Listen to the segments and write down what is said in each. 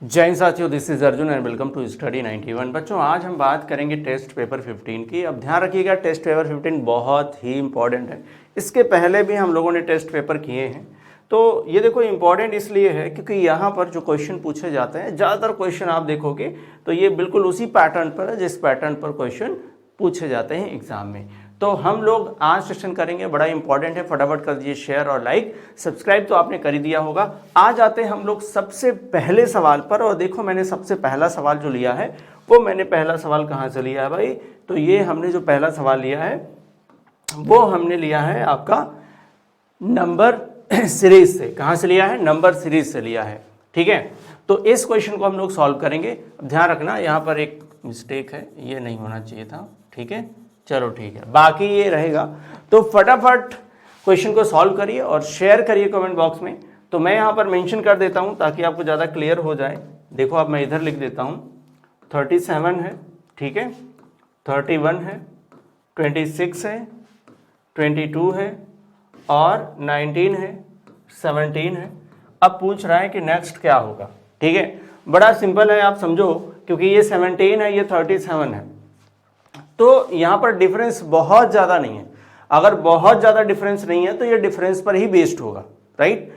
जय हिंद साथियों, this is Arjun and welcome to Study 91। बच्चों, आज हम बात करेंगे टेस्ट पेपर 15 की। अब ध्यान रखिएगा, टेस्ट पेपर 15 बहुत ही इंपॉर्टेंट है। इसके पहले भी हम लोगों ने टेस्ट पेपर किए हैं, तो ये देखो इंपॉर्टेंट इसलिए है क्योंकि यहाँ पर जो क्वेश्चन पूछे जाते हैं, ज़्यादातर क्वेश्चन आप देखोगे तो ये बिल्कुल उसी पैटर्न पर है जिस पैटर्न पर क्वेश्चन पूछे जाते हैं एग्जाम में। तो हम लोग आज सेशन करेंगे, बड़ा इंपॉर्टेंट है। फटाफट कर दीजिए शेयर और लाइक। सब्सक्राइब तो आपने कर ही दिया होगा। आज आते हैं हम लोग सबसे पहले सवाल पर। और देखो, मैंने सबसे पहला सवाल जो लिया है वो मैंने पहला सवाल कहाँ से लिया है भाई? तो ये हमने जो पहला सवाल लिया है वो हमने लिया है आपका नंबर सीरीज से। कहाँ से लिया है? नंबर सीरीज से लिया है। ठीक है, तो इस क्वेश्चन को हम लोग सॉल्व करेंगे। ध्यान रखना, यहाँ पर एक मिस्टेक है, ये नहीं होना चाहिए था। ठीक है, चलो ठीक है, बाकी ये रहेगा। तो फटाफट क्वेश्चन को सॉल्व करिए और शेयर करिए कमेंट बॉक्स में। तो मैं यहाँ पर मेंशन कर देता हूँ ताकि आपको ज़्यादा क्लियर हो जाए। देखो, अब मैं इधर लिख देता हूँ 37 है, ठीक है, 31 है, 26 है, 22 है और 19 है, 17 है। अब पूछ रहा है कि नेक्स्ट क्या होगा। ठीक है, बड़ा सिंपल है, आप समझो, क्योंकि ये 17 है, ये 37 है, तो यहाँ पर डिफरेंस बहुत ज़्यादा नहीं है। अगर बहुत ज़्यादा डिफरेंस नहीं है तो ये डिफरेंस पर ही बेस्ड होगा, राइट।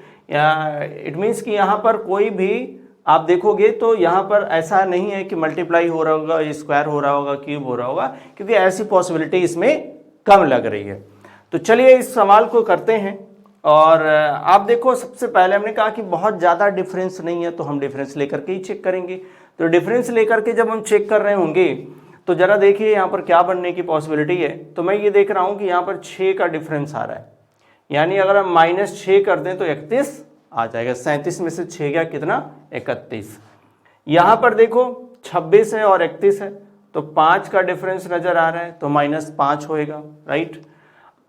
इट मीन्स कि यहाँ पर कोई भी आप देखोगे तो यहाँ पर ऐसा नहीं है कि मल्टीप्लाई हो रहा होगा, स्क्वायर हो रहा होगा, क्यूब हो रहा होगा, क्योंकि ऐसी पॉसिबिलिटी इसमें कम लग रही है। तो चलिए इस सवाल को करते हैं। और आप देखो, सबसे पहले हमने कहा कि बहुत ज़्यादा डिफरेंस नहीं है, तो हम डिफरेंस लेकर के ही चेक करेंगे। तो डिफरेंस लेकर के जब हम चेक कर रहे होंगे तो जरा देखिए यहाँ पर क्या बनने की पॉसिबिलिटी है। तो मैं ये देख रहा हूँ कि यहाँ पर 6 का डिफरेंस आ रहा है, यानी अगर हम -6 कर दें तो 31 आ जाएगा। 37 में से 6 गया कितना? 31। यहाँ पर देखो 26 है और 31 है, तो 5 का डिफरेंस नजर आ रहा है, तो -5 होएगा, राइट।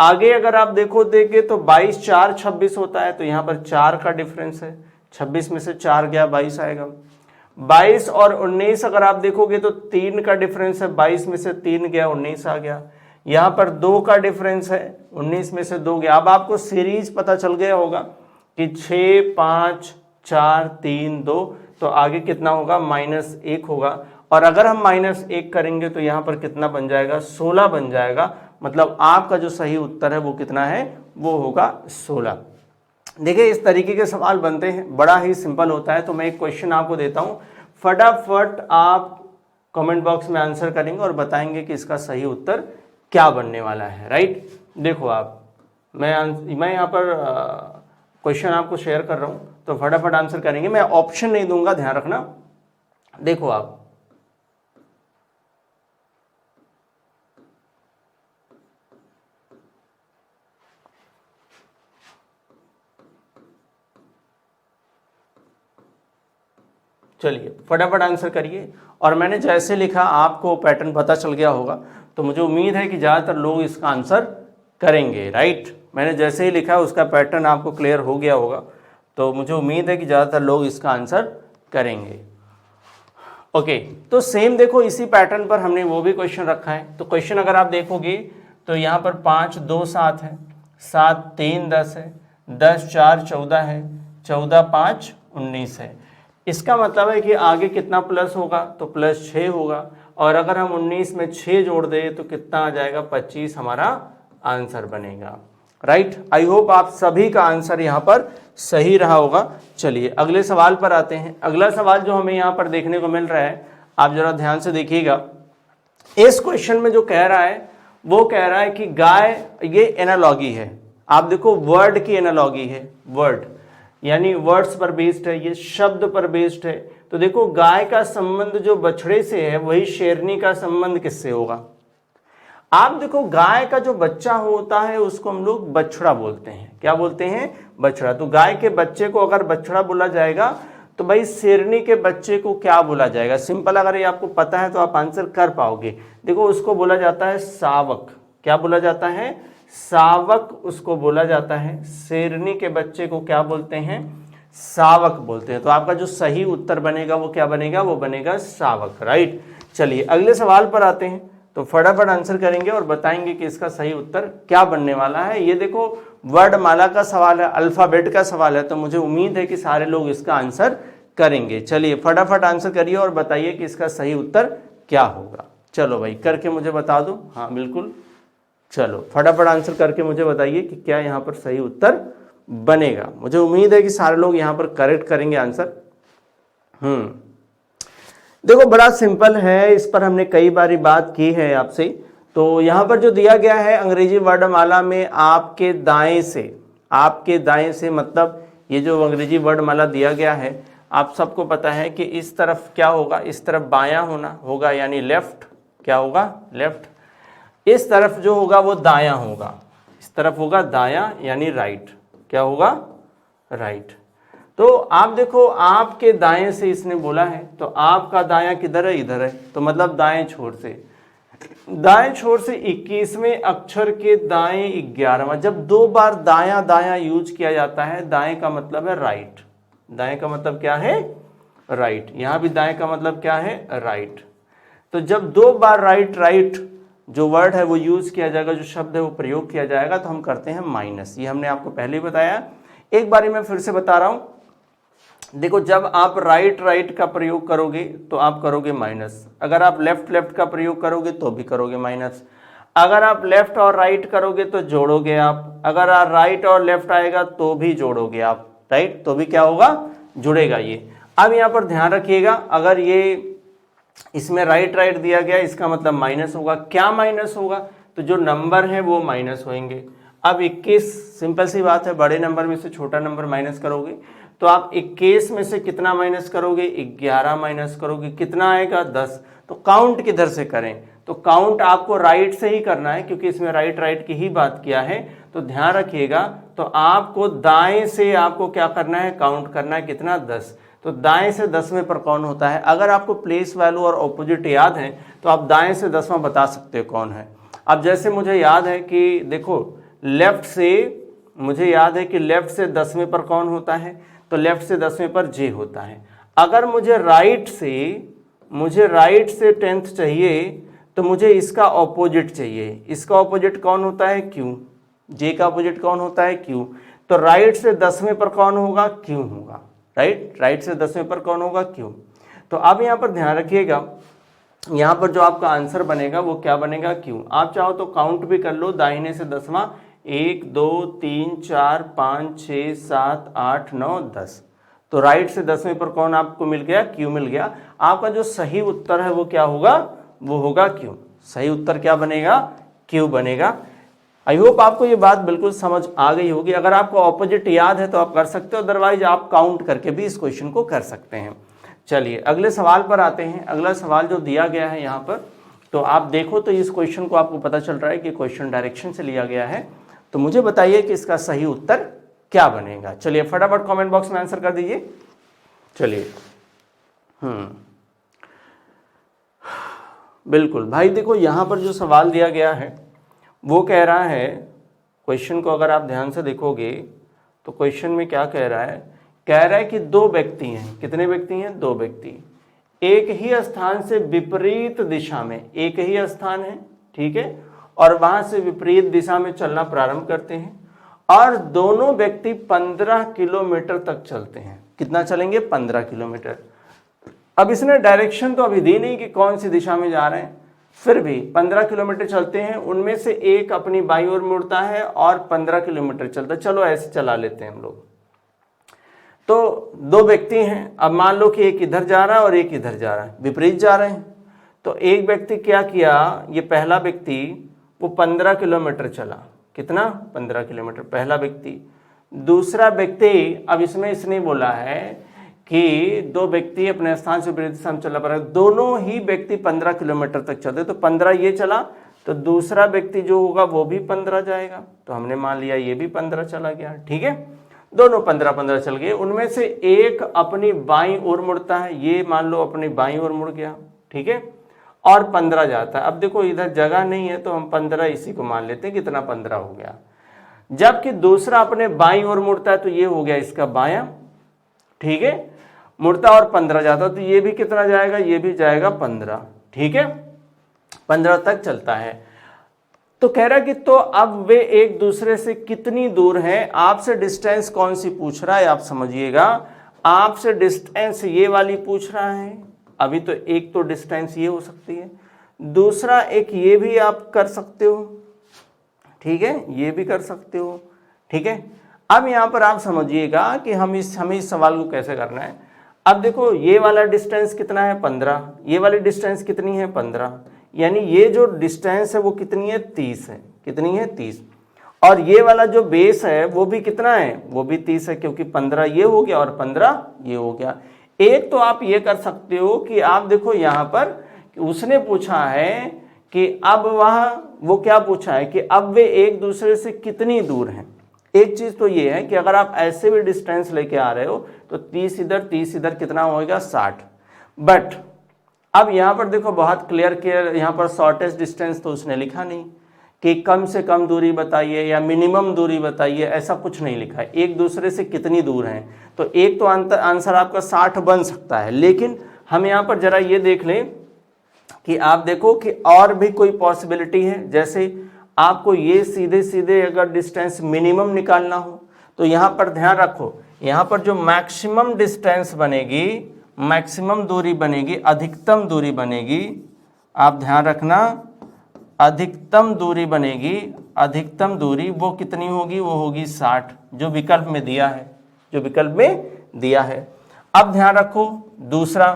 आगे अगर आप देखे तो 22 4 26 होता है, तो यहाँ पर 4 का डिफरेंस है। 26 में से 4 गया, 22 आएगा। 22 और 19 अगर आप देखोगे तो 3 का डिफरेंस है। 22 में से 3 गया, 19 आ गया। यहाँ पर 2 का डिफरेंस है, 19 में से 2 गया। अब आपको सीरीज पता चल गया होगा कि 6 5 4 3 2, तो आगे कितना होगा? -1 होगा। और अगर हम -1 करेंगे तो यहाँ पर कितना बन जाएगा? 16 बन जाएगा। मतलब आपका जो सही उत्तर है वो कितना है? वो होगा 16। देखिए, इस तरीके के सवाल बनते हैं, बड़ा ही सिंपल होता है। तो मैं एक क्वेश्चन आपको देता हूं, फटाफट आप कमेंट बॉक्स में आंसर करेंगे और बताएंगे कि इसका सही उत्तर क्या बनने वाला है, राइट। देखो आप, मैं यहाँ पर क्वेश्चन आपको शेयर कर रहा हूं, तो फटाफट आंसर करेंगे। मैं ऑप्शन नहीं दूंगा, ध्यान रखना। देखो आप, चलिए फटाफट आंसर करिए। और मैंने जैसे लिखा आपको पैटर्न पता चल गया होगा, तो मुझे उम्मीद है कि ज़्यादातर लोग इसका आंसर करेंगे, राइट। मैंने जैसे ही लिखा उसका पैटर्न आपको क्लियर हो गया होगा, तो मुझे उम्मीद है कि ज़्यादातर लोग इसका आंसर करेंगे। ओके, तो सेम देखो, इसी पैटर्न पर हमने वो भी क्वेश्चन रखा है। तो क्वेश्चन अगर आप देखोगे तो यहाँ पर 5 2 7 है, 7 3 10 है, 10 4 14 है, 14 5 19 है। इसका मतलब है कि आगे कितना प्लस होगा? तो +6 होगा। और अगर हम 19 में 6 जोड़ दें तो कितना आ जाएगा? 25 हमारा आंसर बनेगा, राइट। आई होप आप सभी का आंसर यहाँ पर सही रहा होगा। चलिए अगले सवाल पर आते हैं। अगला सवाल जो हमें यहाँ पर देखने को मिल रहा है, आप जरा ध्यान से देखिएगा। इस क्वेश्चन में जो कह रहा है वो कह रहा है कि गाय, ये एनालॉगी है, आप देखो वर्ड की एनालॉगी है, वर्ड यानी वर्ड्स पर बेस्ड है, ये शब्द पर बेस्ड है। तो देखो, गाय का संबंध जो बछड़े से है, वही शेरनी का संबंध किससे होगा? आप देखो, गाय का जो बच्चा होता है उसको हम लोग बछड़ा बोलते हैं। क्या बोलते हैं? बछड़ा। तो गाय के बच्चे को अगर बछड़ा बोला जाएगा तो भाई शेरनी के बच्चे को क्या बोला जाएगा? सिंपल, अगर ये आपको पता है तो आप आंसर कर पाओगे। देखो, उसको बोला जाता है सावक। क्या बोला जाता है? सावक उसको बोला जाता है। शेरनी के बच्चे को क्या बोलते हैं? सावक बोलते हैं। तो आपका जो सही उत्तर बनेगा वो क्या बनेगा? वो बनेगा सावक, राइट। चलिए अगले सवाल पर आते हैं। तो फटाफट आंसर करेंगे और बताएंगे कि इसका सही उत्तर क्या बनने वाला है। ये देखो, वर्डमाला का सवाल है, अल्फाबेट का सवाल है, तो मुझे उम्मीद है कि सारे लोग इसका आंसर करेंगे। चलिए फटाफट आंसर करिए और बताइए कि इसका सही उत्तर क्या होगा। चलो भाई करके मुझे बता दो। हाँ बिल्कुल, चलो फटाफट आंसर करके मुझे बताइए कि क्या यहाँ पर सही उत्तर बनेगा। मुझे उम्मीद है कि सारे लोग यहाँ पर करेक्ट करेंगे आंसर। देखो बड़ा सिंपल है, इस पर हमने कई बारी बात की है आपसे। तो यहाँ पर जो दिया गया है अंग्रेजी वर्णमाला में आपके दाएं से मतलब ये जो अंग्रेजी वर्णमाला दिया गया है, आप सबको पता है कि इस तरफ क्या होगा, इस तरफ बायां होना होगा यानी लेफ्ट। क्या होगा? लेफ्ट। इस तरफ जो होगा वो दायां होगा, इस तरफ होगा दायां यानी राइट। क्या होगा? राइट। तो आप देखो आपके दाएं से इसने बोला है, तो आपका दायां किधर है? इधर है। तो मतलब दाएं छोर से 21वें अक्षर के दाएं 11वां। जब दो बार दायां दायां यूज किया जाता है, दाएं का मतलब है राइट। दाएं का मतलब क्या है? राइट। यहां भी दाएं का मतलब क्या है? राइट। तो जब दो बार राइट जो वर्ड है वो यूज किया जाएगा, जो शब्द है वो प्रयोग किया जाएगा, तो हम करते हैं माइनस। ये हमने आपको पहले ही बताया, एक बारी मैं फिर से बता रहा हूं। देखो जब आप राइट का प्रयोग करोगे तो आप करोगे माइनस, अगर आप लेफ्ट का प्रयोग करोगे तो भी करोगे माइनस, अगर आप लेफ्ट और राइट करोगे तो जोड़ोगे आप, अगर आप राइट और लेफ्ट आएगा तो भी जोड़ोगे आप, राइट, तो भी क्या होगा? जुड़ेगा ये। अब यहाँ पर ध्यान रखिएगा, अगर ये इसमें राइट दिया गया इसका मतलब माइनस होगा। क्या माइनस होगा? तो जो नंबर है वो माइनस होंगे। अब 21, सिंपल सी बात है, बड़े नंबर में से छोटा नंबर माइनस करोगे तो आप 21 में से कितना माइनस करोगे? 11 माइनस करोगे, कितना आएगा? 10। तो काउंट किधर से करें? तो काउंट आपको राइट से ही करना है, क्योंकि इसमें राइट की ही बात किया है। तो ध्यान रखिएगा, तो आपको दाएं से आपको क्या करना है? काउंट करना है। कितना? 10। तो दाएं से 10वें पर कौन होता है? अगर आपको प्लेस वैल्यू और ऑपोजिट याद है तो आप दाएं से 10वां बता सकते हो कौन है। अब जैसे मुझे याद है कि देखो लेफ्ट से 10वें पर कौन होता है? तो लेफ्ट से 10वें पर जे होता है। अगर मुझे राइट से 10th चाहिए तो मुझे इसका ऑपोजिट चाहिए। इसका ऑपोजिट कौन होता है? क्यू। जे का ऑपोजिट कौन होता है? क्यू। तो राइट से 10वें पर कौन होगा? क्यू होगा। राइट से 10वें पर कौन होगा? क्यू। तो अब यहाँ पर ध्यान रखिएगा, यहाँ पर जो आपका आंसर बनेगा वो क्या बनेगा? क्यू। आप चाहो तो काउंट भी कर लो, दाहिने से 10वां 1 2 3 4 5 6 7 8 9 10। तो राइट से 10वें पर कौन आपको मिल गया? क्यू मिल गया। आपका जो सही उत्तर है वो क्या होगा? वो होगा क्यू। सही उत्तर क्या बनेगा? क्यू बनेगा। आई होप आपको ये बात बिल्कुल समझ आ गई होगी। अगर आपको ऑपोजिट याद है तो आप कर सकते हो, अदरवाइज आप काउंट करके भी इस क्वेश्चन को कर सकते हैं। चलिए अगले सवाल पर आते हैं। अगला सवाल जो दिया गया है यहाँ पर, तो आप देखो तो इस क्वेश्चन को आपको पता चल रहा है कि क्वेश्चन डायरेक्शन से लिया गया है। तो मुझे बताइए कि इसका सही उत्तर क्या बनेगा। चलिए फटाफट कमेंट बॉक्स में आंसर कर दीजिए। चलिए बिल्कुल भाई, देखो यहाँ पर जो सवाल दिया गया है वो कह रहा है, क्वेश्चन को अगर आप ध्यान से देखोगे तो क्वेश्चन में क्या कह रहा है? कह रहा है कि दो व्यक्ति हैं। कितने व्यक्ति हैं? दो व्यक्ति एक ही स्थान से विपरीत दिशा में, एक ही स्थान है, ठीक है, और वहां से विपरीत दिशा में चलना प्रारंभ करते हैं और दोनों व्यक्ति 15 किलोमीटर तक चलते हैं। कितना चलेंगे? 15 किलोमीटर। अब इसने डायरेक्शन तो अभी दी नहीं कि कौन सी दिशा में जा रहे हैं, फिर भी 15 किलोमीटर चलते हैं। उनमें से एक अपनी बाईं ओर मुड़ता है और 15 किलोमीटर चलता है। चलो ऐसे चला लेते हैं हम लोग। तो दो व्यक्ति हैं, अब मान लो कि एक इधर जा रहा है और एक इधर जा रहा है, विपरीत जा रहे हैं। तो एक व्यक्ति क्या किया, ये पहला व्यक्ति वो 15 किलोमीटर चला। कितना? 15 किलोमीटर पहला व्यक्ति। दूसरा व्यक्ति, अब इसमें इसने बोला है कि दो व्यक्ति अपने स्थान से विपरीत दिशा में चलना पड़ा, दोनों ही व्यक्ति 15 किलोमीटर तक चलते, तो 15 ये चला तो दूसरा व्यक्ति जो होगा वो भी 15 जाएगा। तो हमने मान लिया ये भी 15 चला गया, ठीक है, दोनों 15-15 चल गए। उनमें से एक अपनी बाईं ओर मुड़ता है, ये मान लो अपनी बाईं ओर मुड़ गया, ठीक है, और 15 जाता है। अब देखो इधर जगह नहीं है तो हम 15 इसी को मान लेते हैं, कितना? 15 हो गया। जबकि दूसरा अपने बाईं ओर मुड़ता है तो ये हो गया इसका बायां, ठीक है, मुड़ता और 15 जाता, तो ये भी कितना जाएगा? ये भी जाएगा 15, ठीक है, 15 तक चलता है। तो कह रहा कि तो अब वे एक दूसरे से कितनी दूर हैं? आपसे डिस्टेंस कौन सी पूछ रहा है, आप समझिएगा। आपसे डिस्टेंस ये वाली पूछ रहा है, अभी तो एक तो डिस्टेंस ये हो सकती है, दूसरा एक ये भी आप कर सकते हो, ठीक है, ये भी कर सकते हो, ठीक है। अब यहाँ पर आप समझिएगा कि हमें इस सवाल को कैसे करना है। अब देखो ये वाला डिस्टेंस कितना है 15, ये वाली डिस्टेंस कितनी है 15, यानी ये जो डिस्टेंस है वो कितनी है 30 है, कितनी है 30, और ये वाला जो बेस है वो भी कितना है, वो भी 30 है, क्योंकि 15 ये हो गया और 15 ये हो गया। एक तो आप ये कर सकते हो कि आप देखो यहाँ पर उसने पूछा है कि अब वो क्या पूछा है कि अब वे एक दूसरे से कितनी दूर हैं। एक चीज तो ये है कि अगर आप ऐसे भी डिस्टेंस लेके आ रहे हो तो 30 इधर कितना होगा 60, बट अब यहाँ पर देखो बहुत क्लियर यहाँ पर शॉर्टेस्ट डिस्टेंस तो उसने लिखा नहीं कि कम से कम दूरी बताइए या मिनिमम दूरी बताइए, ऐसा कुछ नहीं लिखा है, एक दूसरे से कितनी दूर हैं। तो एक तो आंसर आपका 60 बन सकता है, लेकिन हम यहाँ पर जरा ये देख लें कि आप देखो कि और भी कोई पॉसिबिलिटी है। जैसे आपको ये सीधे सीधे अगर डिस्टेंस मिनिमम निकालना हो तो यहाँ पर ध्यान रखो, यहाँ पर जो मैक्सिमम डिस्टेंस बनेगी, मैक्सिमम दूरी बनेगी, अधिकतम दूरी बनेगी, आप ध्यान रखना, अधिकतम दूरी बनेगी, अधिकतम दूरी वो कितनी होगी, वो होगी 60, जो विकल्प में दिया है, जो विकल्प में दिया है। अब ध्यान रखो दूसरा,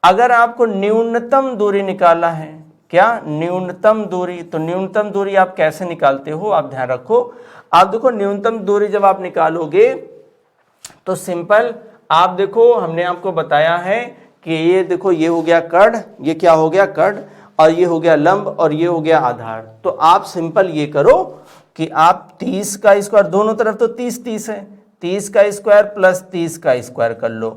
अगर आपको न्यूनतम दूरी निकालना है, क्या न्यूनतम दूरी, तो न्यूनतम दूरी आप कैसे निकालते हो, आप ध्यान रखो। आप देखो न्यूनतम दूरी जब आप निकालोगे तो सिंपल, आप देखो हमने आपको बताया है कि ये देखो ये हो गया कर्ण, ये क्या हो गया कर्ण, और ये हो गया लंब, और ये हो गया आधार। तो आप सिंपल ये करो कि आप 30 का स्क्वायर, दोनों तरफ तो 30 है, 30 का स्क्वायर प्लस 30 का स्क्वायर कर लो,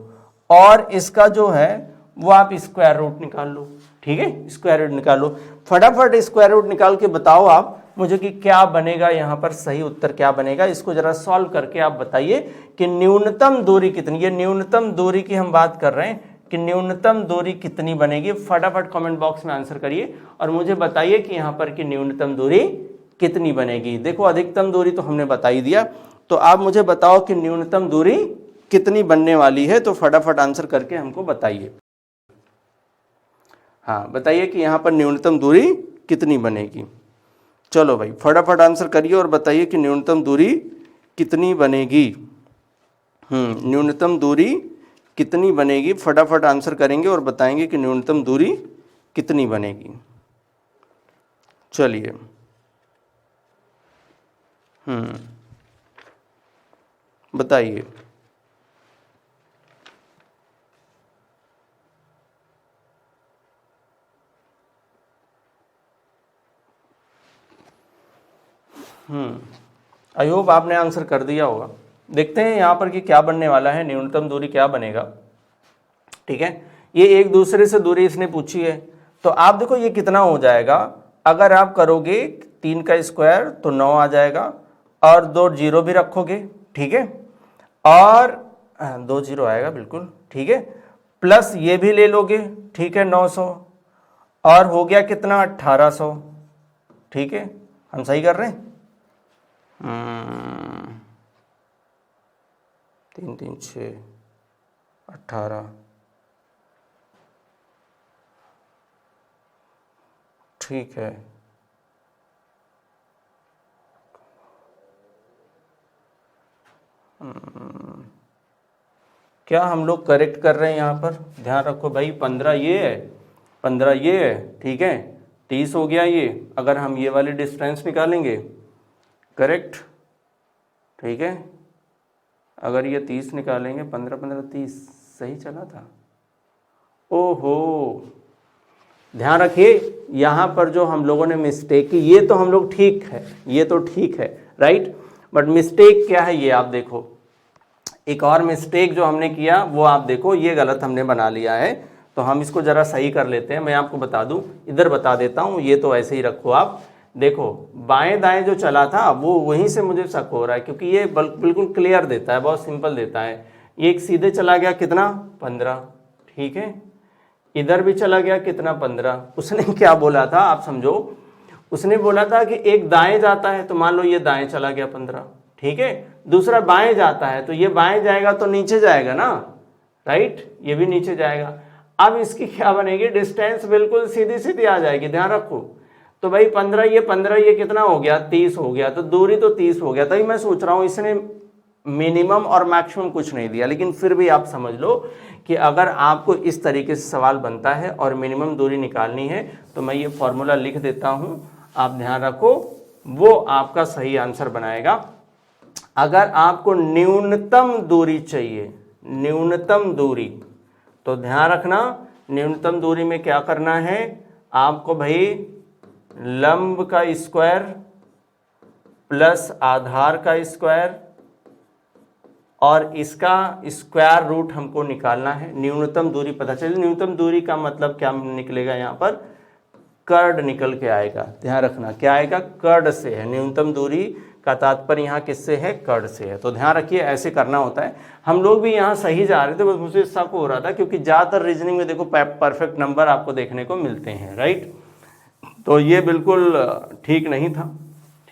और इसका जो है वो आप स्क्वायर रूट निकाल लो, ठीक है, स्क्वायर रूट निकाल लो। फटाफट स्क्वायर रूट निकाल के बताओ आप मुझे कि क्या बनेगा, यहाँ पर सही उत्तर क्या बनेगा। इसको जरा सॉल्व करके आप बताइए कि न्यूनतम दूरी कितनी, ये न्यूनतम दूरी की हम बात कर रहे हैं कि न्यूनतम दूरी कितनी बनेगी। फटाफट कमेंट बॉक्स में आंसर करिए और मुझे बताइए कि यहाँ पर की न्यूनतम दूरी कितनी बनेगी। देखो अधिकतम दूरी तो हमने बता ही दिया, तो आप मुझे बताओ कि न्यूनतम दूरी कितनी बनने वाली है, तो फटाफट आंसर करके हमको बताइए। हाँ बताइए कि यहाँ पर न्यूनतम दूरी कितनी बनेगी। चलो भाई फटाफट आंसर करिए और बताइए कि न्यूनतम दूरी कितनी बनेगी। न्यूनतम दूरी कितनी बनेगी, फटाफट आंसर करेंगे और बताएंगे कि न्यूनतम दूरी कितनी बनेगी। चलिए बताइए। आई होप आपने आंसर कर दिया होगा। देखते हैं यहाँ पर कि क्या बनने वाला है, न्यूनतम दूरी क्या बनेगा। ठीक है, ये एक दूसरे से दूरी इसने पूछी है, तो आप देखो ये कितना हो जाएगा। अगर आप करोगे 3 का स्क्वायर तो 9 आ जाएगा, और 2 जीरो भी रखोगे, ठीक है, और 2 जीरो आएगा बिल्कुल, ठीक है, प्लस ये भी ले लोगे, ठीक है, 900, और हो गया कितना 1800। ठीक है, हम सही कर रहे हैं। 3 3 6 18, ठीक है। क्या हम लोग करेक्ट कर रहे हैं यहाँ पर? ध्यान रखो भाई, 15 ये है, 15 ये है, ठीक है, 30 हो गया ये। अगर हम ये वाली डिस्टेंस निकालेंगे, करेक्ट, ठीक है, अगर ये 30 निकालेंगे, 15 15 30, सही चला था। ओहो, ध्यान रखिए यहाँ पर जो हम लोगों ने मिस्टेक की, ये तो हम लोग ठीक है, ये तो ठीक है, राइट, बट मिस्टेक क्या है ये आप देखो। एक और मिस्टेक जो हमने किया वो आप देखो, ये गलत हमने बना लिया है, तो हम इसको ज़रा सही कर लेते हैं। मैं आपको बता दूं, इधर बता देता हूँ, ये तो ऐसे ही रखो आप। देखो बाएं दाएं जो चला था वो वहीं से मुझे शक हो रहा है, क्योंकि ये बिल्कुल क्लियर देता है, बहुत सिंपल देता है। ये एक सीधे चला गया कितना 15, ठीक है, इधर भी चला गया कितना 15। उसने क्या बोला था आप समझो, उसने बोला था कि एक दाएं जाता है, तो मान लो ये दाएं चला गया 15, ठीक है। दूसरा बाएं जाता है तो ये बाएं जाएगा तो नीचे जाएगा ना, राइट, ये भी नीचे जाएगा। अब इसकी क्या बनेगी, डिस्टेंस बिल्कुल सीधी सीधी आ जाएगी, ध्यान रखो। तो भाई 15 ये कितना हो गया, 30 हो गया, तो दूरी तो 30 हो गया। तभी मैं सोच रहा हूँ इसने मिनिमम और मैक्सिमम कुछ नहीं दिया, लेकिन फिर भी आप समझ लो कि अगर आपको इस तरीके से सवाल बनता है और मिनिमम दूरी निकालनी है तो मैं ये फॉर्मूला लिख देता हूँ, आप ध्यान रखो, वो आपका सही आंसर बनाएगा। अगर आपको न्यूनतम दूरी चाहिए, न्यूनतम दूरी, तो ध्यान रखना न्यूनतम दूरी में क्या करना है आपको भाई, लंब का स्क्वायर प्लस आधार का स्क्वायर और इसका स्क्वायर रूट हमको निकालना है। न्यूनतम दूरी पता चले, न्यूनतम दूरी का मतलब क्या निकलेगा, यहाँ पर कर्ड निकल के आएगा, ध्यान रखना क्या आएगा, कर्ड से है। न्यूनतम दूरी का तात्पर्य यहाँ किससे है, कर्ड से है। तो ध्यान रखिए ऐसे करना होता है। हम लोग भी यहाँ सही जा रहे थे, बस मुझे शक हो रहा था क्योंकि ज़्यादातर रीजनिंग में देखो परफेक्ट नंबर आपको देखने को मिलते हैं, राइट। तो ये बिल्कुल ठीक नहीं था,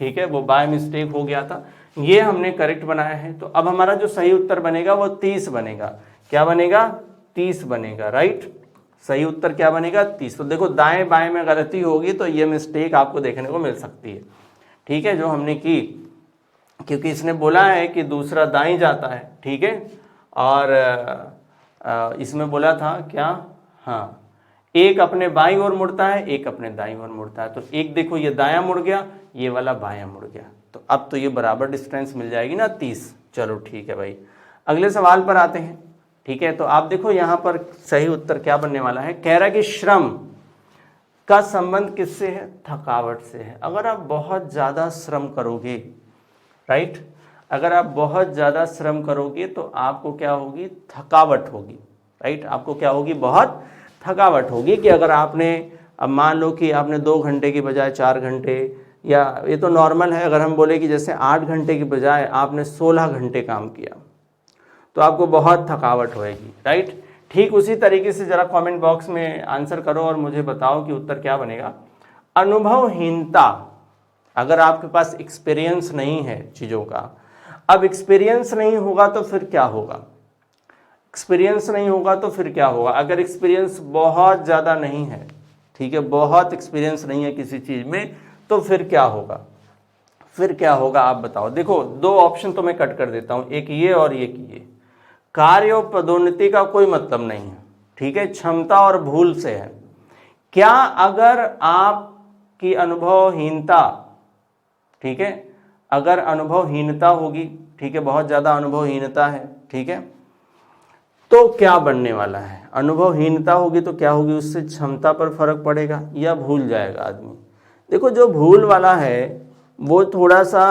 ठीक है, वो बाय मिस्टेक हो गया था, ये हमने करेक्ट बनाया है। तो अब हमारा जो सही उत्तर बनेगा वो 30 बनेगा। क्या बनेगा, 30 बनेगा, राइट। सही उत्तर क्या बनेगा, 30। तो देखो दाएं बाएं में गलती होगी तो ये मिस्टेक आपको देखने को मिल सकती है, ठीक है, जो हमने की, क्योंकि इसने बोला है कि दूसरा दाएं जाता है, ठीक है, और इसमें बोला था क्या, हाँ, एक अपने बाईं ओर मुड़ता है, एक अपने दाईं ओर मुड़ता है। तो एक देखो ये दायां मुड़ गया, ये वाला बायां मुड़ गया, तो अब तो ये बराबर डिस्टेंस मिल जाएगी ना 30। चलो ठीक है भाई, अगले सवाल पर आते हैं, ठीक है। तो आप देखो यहाँ पर सही उत्तर क्या बनने वाला है, कह रहा है कि श्रम का संबंध किससे है, थकावट से है। अगर आप बहुत ज़्यादा श्रम करोगे, राइट, अगर आप बहुत ज़्यादा श्रम करोगे तो आपको क्या होगी, थकावट होगी, राइट, आपको क्या होगी, बहुत थकावट होगी। कि अगर आपने, अब मान लो कि आपने 2 घंटे की बजाय 4 घंटे, या ये तो नॉर्मल है, अगर हम बोले कि जैसे 8 घंटे की बजाय आपने 16 घंटे काम किया तो आपको बहुत थकावट होएगी, राइट। ठीक उसी तरीके से जरा कमेंट बॉक्स में आंसर करो और मुझे बताओ कि उत्तर क्या बनेगा। अनुभवहीनता, अगर आपके पास एक्सपीरियंस नहीं है चीज़ों का, अब एक्सपीरियंस नहीं होगा तो फिर क्या होगा, एक्सपीरियंस नहीं होगा तो फिर क्या होगा, अगर एक्सपीरियंस बहुत ज़्यादा नहीं है, ठीक है, बहुत एक्सपीरियंस नहीं है किसी चीज़ में, तो फिर क्या होगा, फिर क्या होगा आप बताओ। देखो 2 ऑप्शन तो मैं कट कर देता हूँ, एक ये और एक ये। कार्य और पदोन्नति का कोई मतलब नहीं है, ठीक है, क्षमता और भूल से है। क्या अगर आपकी अनुभवहीनता, ठीक है, अगर अनुभवहीनता होगी, ठीक है, बहुत ज़्यादा अनुभवहीनता है, ठीक है, तो क्या बनने वाला है, अनुभवहीनता होगी तो क्या होगी, उससे क्षमता पर फर्क पड़ेगा या भूल जाएगा आदमी। देखो जो भूल वाला है वो थोड़ा सा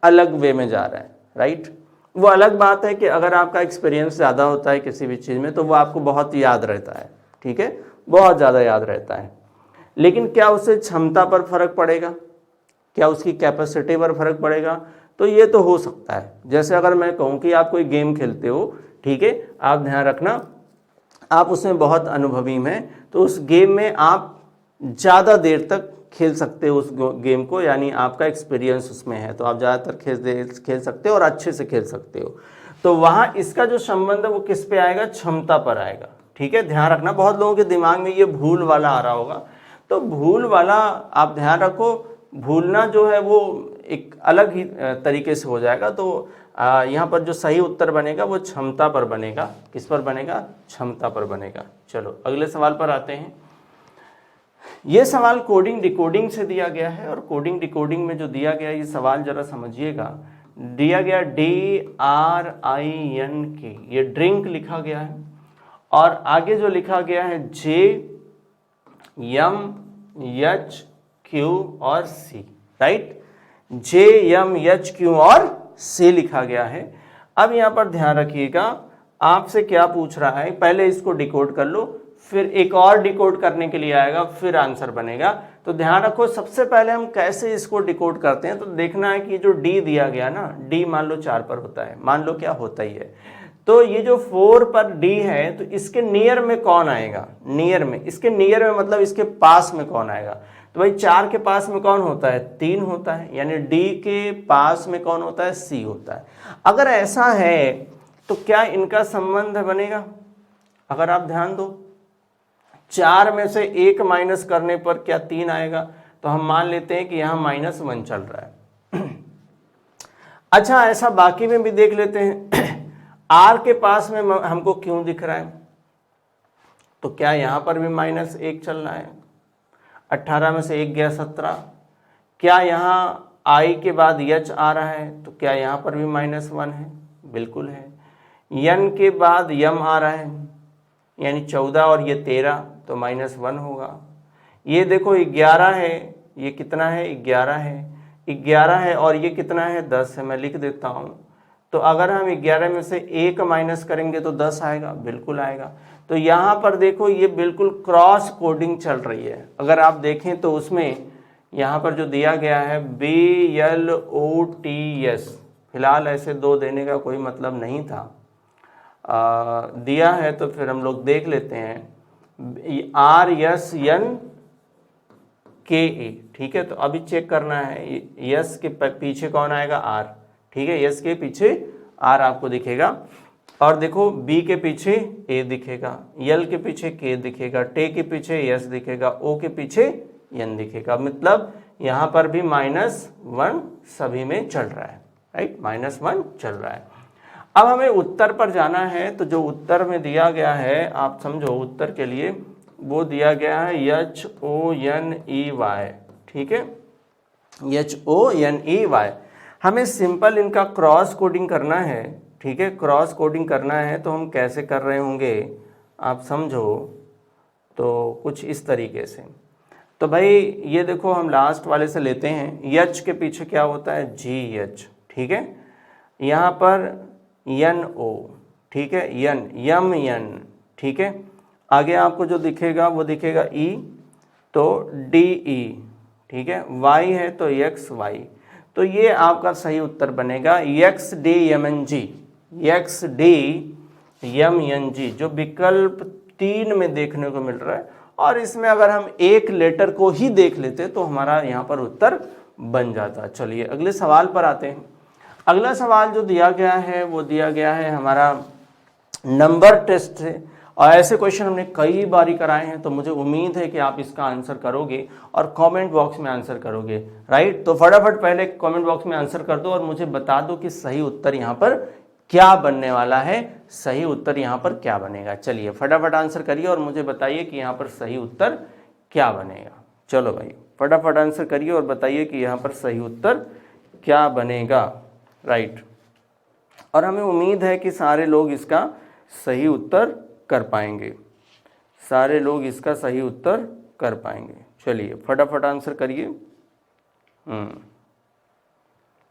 अलग वे में जा रहा है, राइट। वो अलग बात है कि अगर आपका एक्सपीरियंस ज़्यादा होता है किसी भी चीज़ में तो वो आपको बहुत याद रहता है, ठीक है, बहुत ज़्यादा याद रहता है। लेकिन क्या उससे क्षमता पर फर्क पड़ेगा, क्या उसकी कैपेसिटी पर फर्क पड़ेगा, तो ये तो हो सकता है। जैसे अगर मैं कहूँ कि आप कोई गेम खेलते हो, ठीक है, आप ध्यान रखना आप उसमें बहुत अनुभवी हैं, तो उस गेम में आप ज़्यादा देर तक खेल सकते हो उस गेम को, यानी आपका एक्सपीरियंस उसमें है तो आप ज़्यादातर खेल सकते हो और अच्छे से खेल सकते हो। तो वहाँ इसका जो संबंध है वो किस पे आएगा, क्षमता पर आएगा, ठीक है, ध्यान रखना। बहुत लोगों के दिमाग में ये भूल वाला आ रहा होगा, तो भूल वाला आप ध्यान रखो, भूलना जो है वो एक अलग ही तरीके से हो जाएगा। तो यहाँ पर जो सही उत्तर बनेगा वो क्षमता पर बनेगा। किस पर बनेगा, क्षमता पर बनेगा। चलो अगले सवाल पर आते हैं। ये सवाल कोडिंग डिकोडिंग से दिया गया है और कोडिंग डिकोडिंग में जो दिया गया ये सवाल जरा समझिएगा। दिया गया DRINK, ये ड्रिंक लिखा गया है और आगे जो लिखा गया है JMHQ और C, राइट, JMHQ और C लिखा गया है। अब यहाँ पर ध्यान रखिएगा, आपसे क्या पूछ रहा है, पहले इसको डिकोड कर लो, फिर एक और डिकोड करने के लिए आएगा, फिर आंसर बनेगा। तो ध्यान रखो सबसे पहले हम कैसे इसको डिकोड करते हैं। तो देखना है कि जो D दिया गया ना, D मान लो 4 पर होता है, मान लो क्या होता ही है, तो ये जो 4 पर D है तो इसके नियर में कौन आएगा, नियर में, इसके नियर में मतलब इसके पास में कौन आएगा। तो भाई 4 के पास में कौन होता है, 3 होता है, यानी D के पास में कौन होता है, C होता है। अगर ऐसा है तो क्या इनका संबंध बनेगा? अगर आप ध्यान दो, 4 में से 1 माइनस करने पर क्या 3 आएगा? तो हम मान लेते हैं कि यहाँ -1 चल रहा है। अच्छा, ऐसा बाकी में भी देख लेते हैं। R के पास में हमको क्यों दिख रहा है? तो क्या यहाँ पर भी -1 चल रहा है? 18 में से 1 गया 17। क्या यहाँ I के बाद H आ रहा है? तो क्या यहाँ पर भी -1 है? बिल्कुल है। N के बाद M आ रहा है, यानी 14 और ये 13, तो -1 होगा। ये देखो 11 है, ये कितना है, 11 है, 11 है, और ये कितना है, 10 है। मैं लिख देता हूँ। तो अगर हम 11 में से 1 माइनस करेंगे तो 10 आएगा, बिल्कुल आएगा। तो यहाँ पर देखो ये बिल्कुल क्रॉस कोडिंग चल रही है। अगर आप देखें तो उसमें यहाँ पर जो दिया गया है BLOTS, फिलहाल ऐसे 2 देने का कोई मतलब नहीं था, दिया है तो फिर हम लोग देख लेते हैं, RSNKA, ठीक है। तो अभी चेक करना है, यस के पीछे कौन आएगा, R, ठीक है। यस के पीछे R आपको दिखेगा, और देखो B के पीछे A दिखेगा, L के पीछे K दिखेगा, T के पीछे S दिखेगा, O के पीछे N दिखेगा। मतलब यहाँ पर भी -1 सभी में चल रहा है, राइट, -1 चल रहा है। अब हमें उत्तर पर जाना है, तो जो उत्तर में दिया गया है, आप समझो उत्तर के लिए वो दिया गया है HONEY, ठीक है, HONEY। हमें सिंपल इनका क्रॉस कोडिंग करना है, ठीक है। क्रॉस कोडिंग करना है तो हम कैसे कर रहे होंगे, आप समझो, तो कुछ इस तरीके से। तो भाई ये देखो हम लास्ट वाले से लेते हैं, H के पीछे क्या होता है, GH, ठीक है। यहाँ पर NO, ठीक है, MN, ठीक है। आगे आपको जो दिखेगा वो दिखेगा E, तो DE, ठीक है। Y है तो XY। तो ये आपका सही उत्तर बनेगा XDMNG, XDMNG, जो विकल्प 3 में देखने को मिल रहा है। और इसमें अगर हम एक लेटर को ही देख लेते तो हमारा यहाँ पर उत्तर बन जाता। चलिए अगले सवाल पर आते हैं। अगला सवाल जो दिया गया है वो दिया गया है हमारा नंबर टेस्ट से, और ऐसे क्वेश्चन हमने कई बारी कराए हैं, तो मुझे उम्मीद है कि आप इसका आंसर करोगे और कमेंट बॉक्स में आंसर करोगे, राइट। तो फटाफट पहले कमेंट बॉक्स में आंसर कर दो और मुझे बता दो कि सही उत्तर यहाँ पर क्या बनने वाला है, सही उत्तर यहाँ पर क्या बनेगा। चलिए फटाफट आंसर करिए और मुझे बताइए कि यहाँ पर सही उत्तर क्या बनेगा। चलो भाई फटाफट आंसर करिए और बताइए कि यहाँ पर सही उत्तर क्या बनेगा, राइट। और हमें उम्मीद है कि सारे लोग इसका सही उत्तर कर पाएंगे, सारे लोग इसका सही उत्तर कर पाएंगे। चलिए फटाफट आंसर करिए,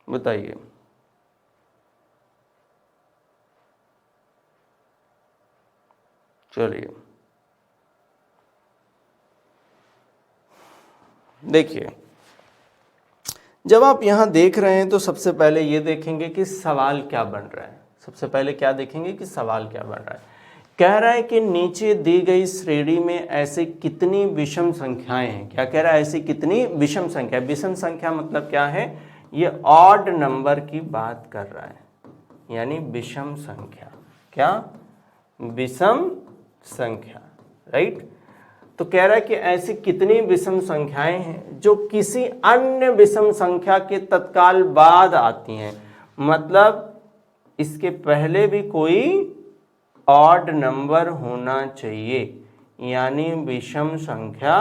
बताइए। चलिए देखिए, जब आप यहाँ देख रहे हैं तो सबसे पहले ये देखेंगे कि सवाल क्या बन रहा है। सबसे पहले क्या देखेंगे कि सवाल क्या बन रहा है। कह रहा है कि नीचे दी गई श्रेणी में ऐसे कितनी विषम संख्याएं हैं। क्या कह रहा है, ऐसी कितनी विषम संख्या। विषम संख्या मतलब क्या है, ये ऑड नंबर की बात कर रहा है, यानी विषम संख्या। क्या, विषम संख्या, राइट। तो कह रहा है कि ऐसी कितनी विषम संख्याएं हैं जो किसी अन्य विषम संख्या के तत्काल बाद आती हैं। मतलब इसके पहले भी कोई ऑड नंबर होना चाहिए, यानी विषम संख्या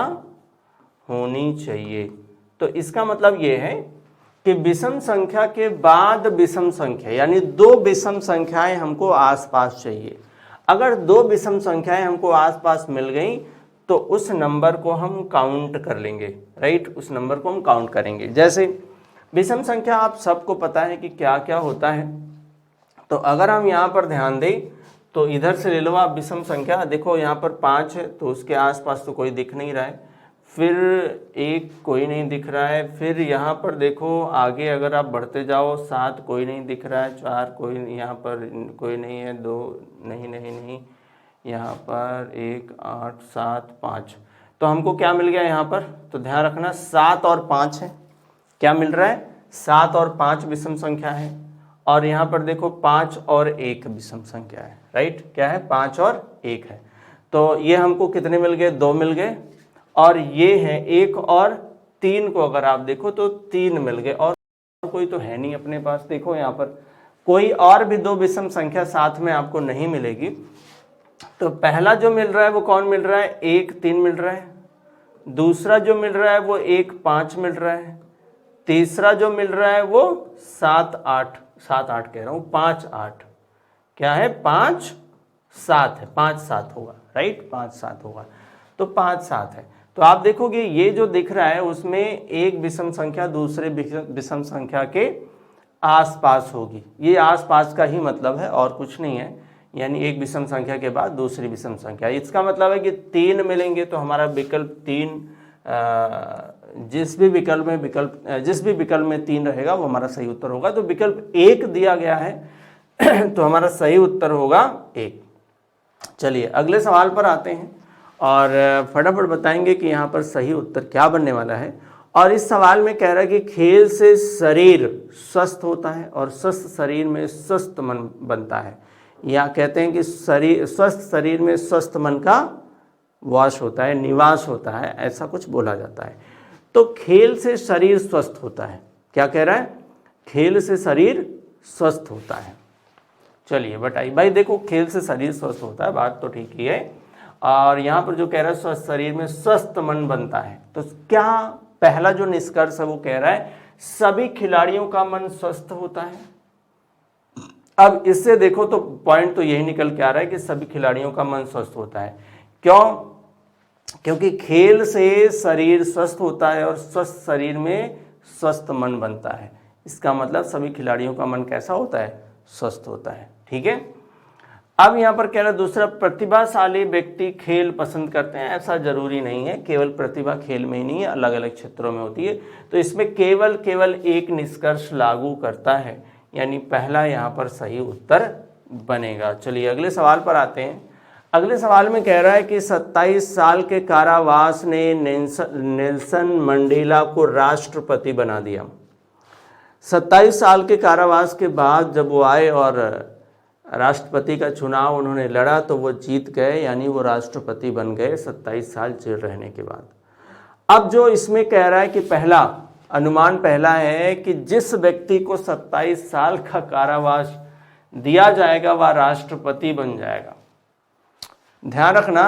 होनी चाहिए। तो इसका मतलब ये है कि विषम संख्या के बाद विषम संख्या, यानी 2 विषम संख्याएं हमको आसपास चाहिए। अगर 2 विषम संख्याएं हमको आसपास मिल गई तो उस नंबर को हम काउंट कर लेंगे, राइट। उस नंबर को हम काउंट करेंगे। जैसे विषम संख्या आप सबको पता है कि क्या क्या होता है। तो अगर हम यहाँ पर ध्यान दें तो इधर से ले लो आप विषम संख्या, देखो यहाँ पर 5 है तो उसके आसपास तो कोई दिख नहीं रहा है, फिर 1 कोई नहीं दिख रहा है, फिर यहाँ पर देखो आगे अगर आप बढ़ते जाओ 7 कोई नहीं दिख रहा है, 4 कोई, यहाँ पर कोई नहीं है, 2 नहीं, यहाँ पर 1, 8, 7, 5। तो हमको क्या मिल गया यहाँ पर, तो ध्यान रखना 7 और 5 है, क्या मिल रहा है 7 और 5 विषम संख्या है, और यहाँ पर देखो 5 और 1 विषम संख्या है, राइट, क्या है 5 और 1 है। तो ये हमको कितने मिल गए, 2 मिल गए, और ये है 1 और 3 को अगर आप देखो तो 3 मिल गए, और कोई तो है नहीं अपने पास। देखो यहाँ पर कोई और भी 2 विषम संख्या साथ में आपको नहीं मिलेगी। तो पहला जो मिल रहा है वो कौन मिल रहा है, 1 3 मिल रहा है, दूसरा जो मिल रहा है वो 1 5 मिल रहा है, तीसरा जो मिल रहा है वो 7 8 कह रहा हूँ 5 8, क्या है 5 7 है, 5 7 होगा, राइट 5 7 होगा, तो 5 7 है। तो आप देखोगे ये जो दिख रहा है उसमें एक विषम संख्या दूसरे विषम संख्या के आसपास होगी, ये आसपास का ही मतलब है और कुछ नहीं है, यानी एक विषम संख्या के बाद दूसरी विषम संख्या। इसका मतलब है कि 3 मिलेंगे तो हमारा विकल्प 3 जिस भी विकल्प में 3 रहेगा वो हमारा सही उत्तर होगा। तो विकल्प 1 दिया गया है तो हमारा सही उत्तर होगा 1। चलिए अगले सवाल पर आते हैं और फटाफट बताएंगे कि यहाँ पर सही उत्तर क्या बनने वाला है। और इस सवाल में कह रहा है कि खेल से शरीर स्वस्थ होता है और स्वस्थ शरीर में स्वस्थ मन बनता है, या कहते हैं कि स्वस्थ शरीर में स्वस्थ मन का वास होता है, निवास होता है, ऐसा कुछ बोला जाता है। तो खेल से शरीर स्वस्थ होता है, क्या कह रहा है, खेल से शरीर स्वस्थ होता है। चलिए बताइए भाई, देखो खेल से शरीर स्वस्थ होता है, बात तो ठीक ही है, और यहाँ पर जो कह रहा है स्वस्थ शरीर में स्वस्थ मन बनता है, तो क्या पहला जो निष्कर्ष है वो कह रहा है सभी खिलाड़ियों का मन स्वस्थ होता है। अब इससे देखो तो पॉइंट तो यही निकल के आ रहा है कि सभी खिलाड़ियों का मन स्वस्थ होता है। क्यों, क्योंकि खेल से शरीर स्वस्थ होता है और स्वस्थ शरीर में स्वस्थ मन बनता है, इसका मतलब सभी खिलाड़ियों का मन कैसा होता है, स्वस्थ होता है। ठीक है, अब यहाँ पर कह रहा है दूसरा, प्रतिभाशाली व्यक्ति खेल पसंद करते हैं, ऐसा जरूरी नहीं है, केवल प्रतिभा खेल में ही नहीं है, अलग अलग क्षेत्रों में होती है। तो इसमें केवल एक निष्कर्ष लागू करता है, यानी पहला यहाँ पर सही उत्तर बनेगा। चलिए अगले सवाल पर आते हैं। अगले सवाल में कह रहा है कि 27 साल के कारावास ने नेल्सन मंडेला को राष्ट्रपति बना दिया। 27 साल के कारावास के बाद जब वो आए और राष्ट्रपति का चुनाव उन्होंने लड़ा तो वो जीत गए, यानी वो राष्ट्रपति बन गए 27 साल जेल रहने के बाद। अब जो इसमें कह रहा है कि पहला अनुमान पहला है कि जिस व्यक्ति को 27 साल का कारावास दिया जाएगा वह राष्ट्रपति बन जाएगा। ध्यान रखना,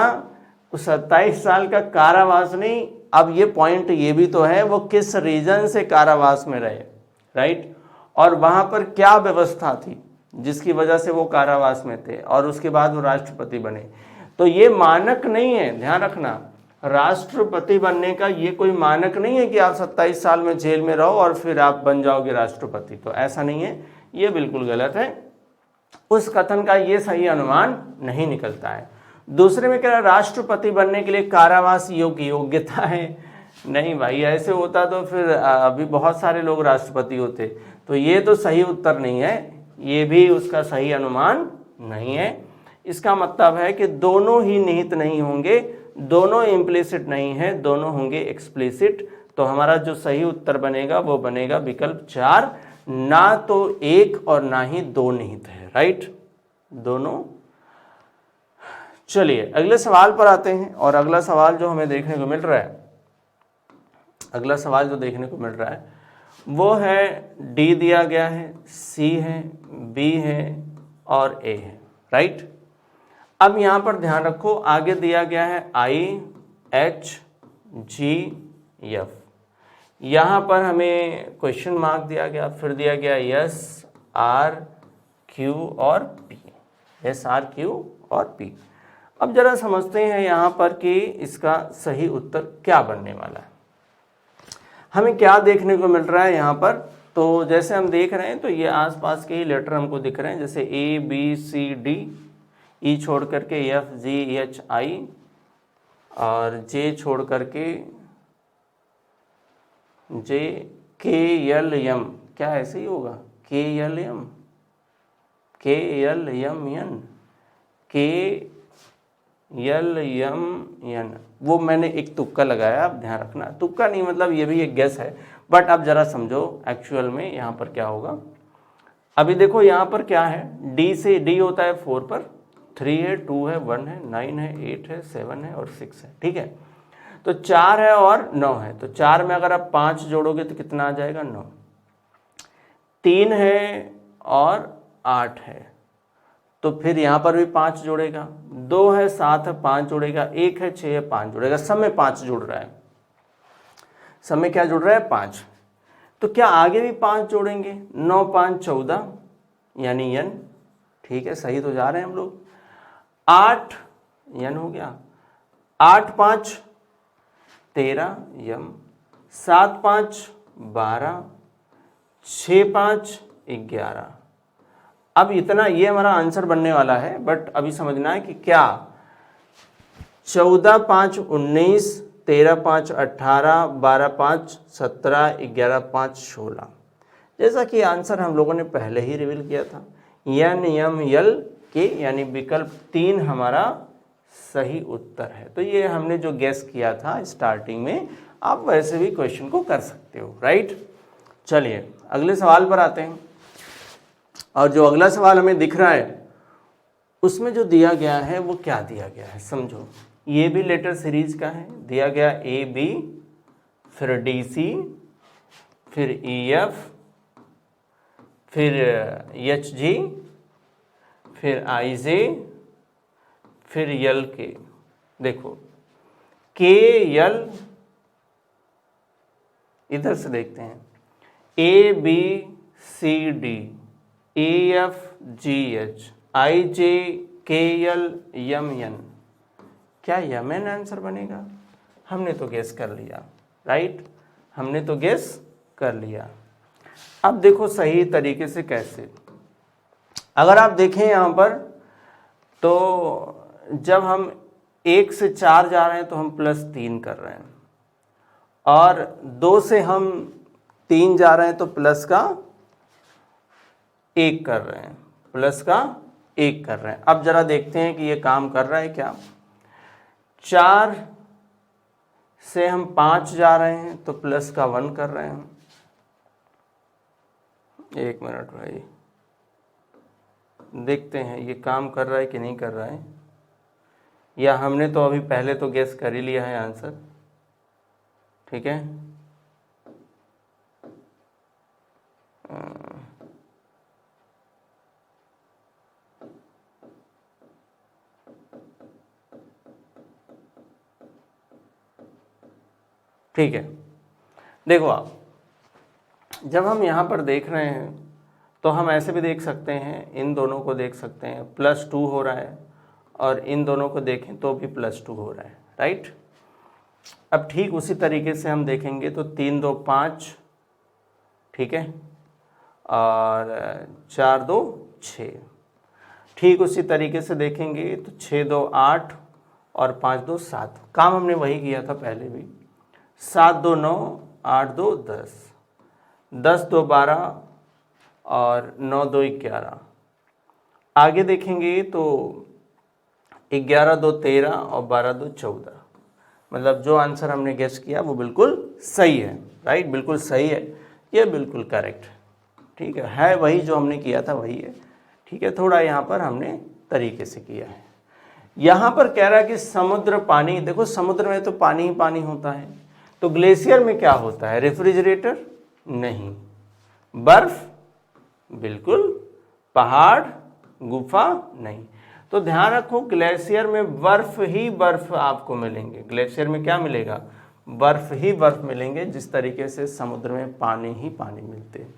27 साल का कारावास नहीं, अब ये पॉइंट ये भी तो है वो किस रीजन से कारावास में रहे, राइट, और वहां पर क्या व्यवस्था थी जिसकी वजह से वो कारावास में थे और उसके बाद वो राष्ट्रपति बने। तो ये मानक नहीं है, ध्यान रखना, राष्ट्रपति बनने का ये कोई मानक नहीं है कि आप 27 साल में जेल में रहो और फिर आप बन जाओगे राष्ट्रपति, तो ऐसा नहीं है, ये बिल्कुल गलत है, उस कथन का ये सही अनुमान नहीं निकलता है। दूसरे में कह रहा है राष्ट्रपति बनने के लिए कारावास योग्यता है, नहीं भाई, ऐसे होता तो फिर अभी बहुत सारे लोग राष्ट्रपति होते, तो ये तो सही उत्तर नहीं है, ये भी उसका सही अनुमान नहीं है। इसका मतलब है कि दोनों ही निहित नहीं होंगे, दोनों इम्प्लिसिट नहीं है, दोनों होंगे एक्सप्लिसिट। तो हमारा जो सही उत्तर बनेगा वो बनेगा विकल्प 4, ना तो 1 और ना ही 2 निहित है, राइट, दोनों। चलिए अगले सवाल पर आते हैं, और अगला सवाल जो हमें देखने को मिल रहा है, अगला सवाल जो देखने को मिल रहा है वो है डी दिया गया है, सी है, बी है और ए है, राइट। अब यहाँ पर ध्यान रखो, आगे दिया गया है आई एच जी एफ, यहाँ पर हमें क्वेश्चन मार्क दिया गया, फिर दिया गया एस आर क्यू और पी, एस आर क्यू और पी। अब जरा समझते हैं यहाँ पर कि इसका सही उत्तर क्या बनने वाला है। हमें क्या देखने को मिल रहा है यहाँ पर, तो जैसे हम देख रहे हैं तो ये आसपास के ही लेटर हमको दिख रहे हैं, जैसे ए बी सी डी, ई छोड़ करके एफ जी एच आई और जे छोड़ करके जे के एल एम, क्या ऐसे ही होगा, के एल एम, के एल एम एन, के यल यम यन, वो मैंने एक तुक्का लगाया, आप ध्यान रखना, तुक्का नहीं मतलब ये भी एक गेस है, बट अब जरा समझो एक्चुअल में यहाँ पर क्या होगा। अभी देखो यहाँ पर क्या है, डी से डी होता है 4 पर, 3 है, 2 है, 1 है, 9 है, 8 है, 7 है और 6 है, ठीक है। तो 4 है और 9 है, तो 4 में अगर आप 5 जोड़ोगे तो कितना आ जाएगा 9। 3 है और 8 है, तो फिर यहाँ पर भी 5 जोड़ेगा, 2 है, 7 है, 5 जोड़ेगा, 1 है, 6 है, 5 जोड़ेगा, सब में 5 जुड़ रहा है, सब में क्या जुड़ रहा है 5। तो क्या आगे भी 5 जोड़ेंगे, 9 5 14 यानी यन, ठीक है, सही तो जा रहे हैं हम लोग। 8 यन हो गया, 8 5 13 यम, 7 5 12, 6 5 11। अब इतना ये हमारा आंसर बनने वाला है, बट अभी समझना है कि क्या 14 5 19, 13 5 18, 12 5 17, 11 5 16, जैसा कि आंसर हम लोगों ने पहले ही रिवील किया था, यन यम यल के, यानी विकल्प 3 हमारा सही उत्तर है। तो ये हमने जो गेस किया था स्टार्टिंग में, आप वैसे भी क्वेश्चन को कर सकते हो, राइट। चलिए अगले सवाल पर आते हैं, और जो अगला सवाल हमें दिख रहा है उसमें जो दिया गया है वो क्या दिया गया है, समझो। ये भी लेटर सीरीज का है, दिया गया ए बी, फिर डी सी, फिर ई एफ, फिर एच जी, फिर आई जे, फिर यल के। देखो के यल, इधर से देखते हैं, A B C D, A F G H, I J K L M N, क्या यम एन आंसर बनेगा? हमने तो गेस कर लिया, राइट, हमने तो गेस कर लिया। अब देखो सही तरीके से कैसे, अगर आप देखें यहाँ पर, तो जब हम 1 से 4 जा रहे हैं तो हम +3 कर रहे हैं, और 2 से हम 3 जा रहे हैं तो प्लस का 1 कर रहे हैं, प्लस का 1 कर रहे हैं। अब जरा देखते हैं कि ये काम कर रहा है क्या। 4 से हम 5 जा रहे हैं तो प्लस का 1 कर रहे हैं। एक मिनट भाई, देखते हैं ये काम कर रहा है कि नहीं कर रहा है, या हमने तो अभी पहले तो गेस कर ही लिया है आंसर, ठीक है। ठीक है, देखो आप, जब हम यहाँ पर देख रहे हैं तो हम ऐसे भी देख सकते हैं, इन दोनों को देख सकते हैं, +2 हो रहा है, और इन दोनों को देखें तो भी +2 हो रहा है, राइट। अब ठीक उसी तरीके से हम देखेंगे तो 3 2 5, ठीक है, और 4 2 6, ठीक उसी तरीके से देखेंगे तो 6 2 8 और 5 2 7, काम हमने वही किया था पहले भी। 7 2 9, 8 2 10, 10 2 12 और 9 2 11। आगे देखेंगे तो 11 2 13 और 12 2 14, मतलब जो आंसर हमने गेस किया वो बिल्कुल सही है, राइट, बिल्कुल सही है, ये बिल्कुल करेक्ट है, ठीक है वही जो हमने किया था वही है, ठीक है। थोड़ा यहाँ पर हमने तरीके से किया है। यहाँ पर कह रहा है कि समुद्र पानी, देखो समुद्र में तो पानी ही पानी होता है, तो ग्लेशियर में क्या होता है, रेफ्रिजरेटर नहीं, बर्फ बिल्कुल, पहाड़ गुफा नहीं। तो ध्यान रखो ग्लेशियर में बर्फ ही बर्फ आपको मिलेंगे, ग्लेशियर में क्या मिलेगा, बर्फ ही बर्फ मिलेंगे, जिस तरीके से समुद्र में पानी ही पानी मिलते हैं।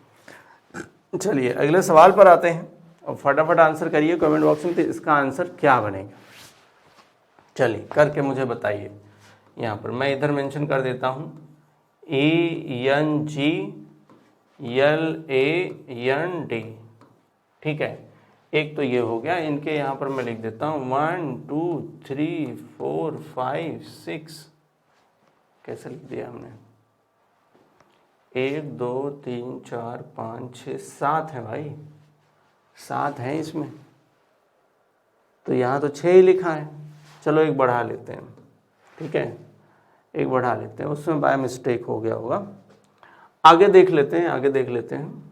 चलिए अगले सवाल पर आते हैं, और फटाफट आंसर करिए कमेंट बॉक्स में, तो इसका आंसर क्या बनेगा, चलिए करके मुझे बताइए। यहाँ पर मैं इधर मेंशन कर देता हूँ, ENG LAND, ठीक है, एक तो ये हो गया, इनके यहाँ पर मैं लिख देता हूँ 1 2 3 4 5 6, कैसे लिख दिया हमने, 1 2 3 4 5 6 7 है भाई, 7 है इसमें, तो यहाँ तो 6 ही लिखा है। चलो एक बढ़ा लेते हैं, ठीक है, एक बढ़ा लेते हैं, उसमें बाय मिस्टेक हो गया होगा। आगे देख लेते हैं, आगे देख लेते हैं।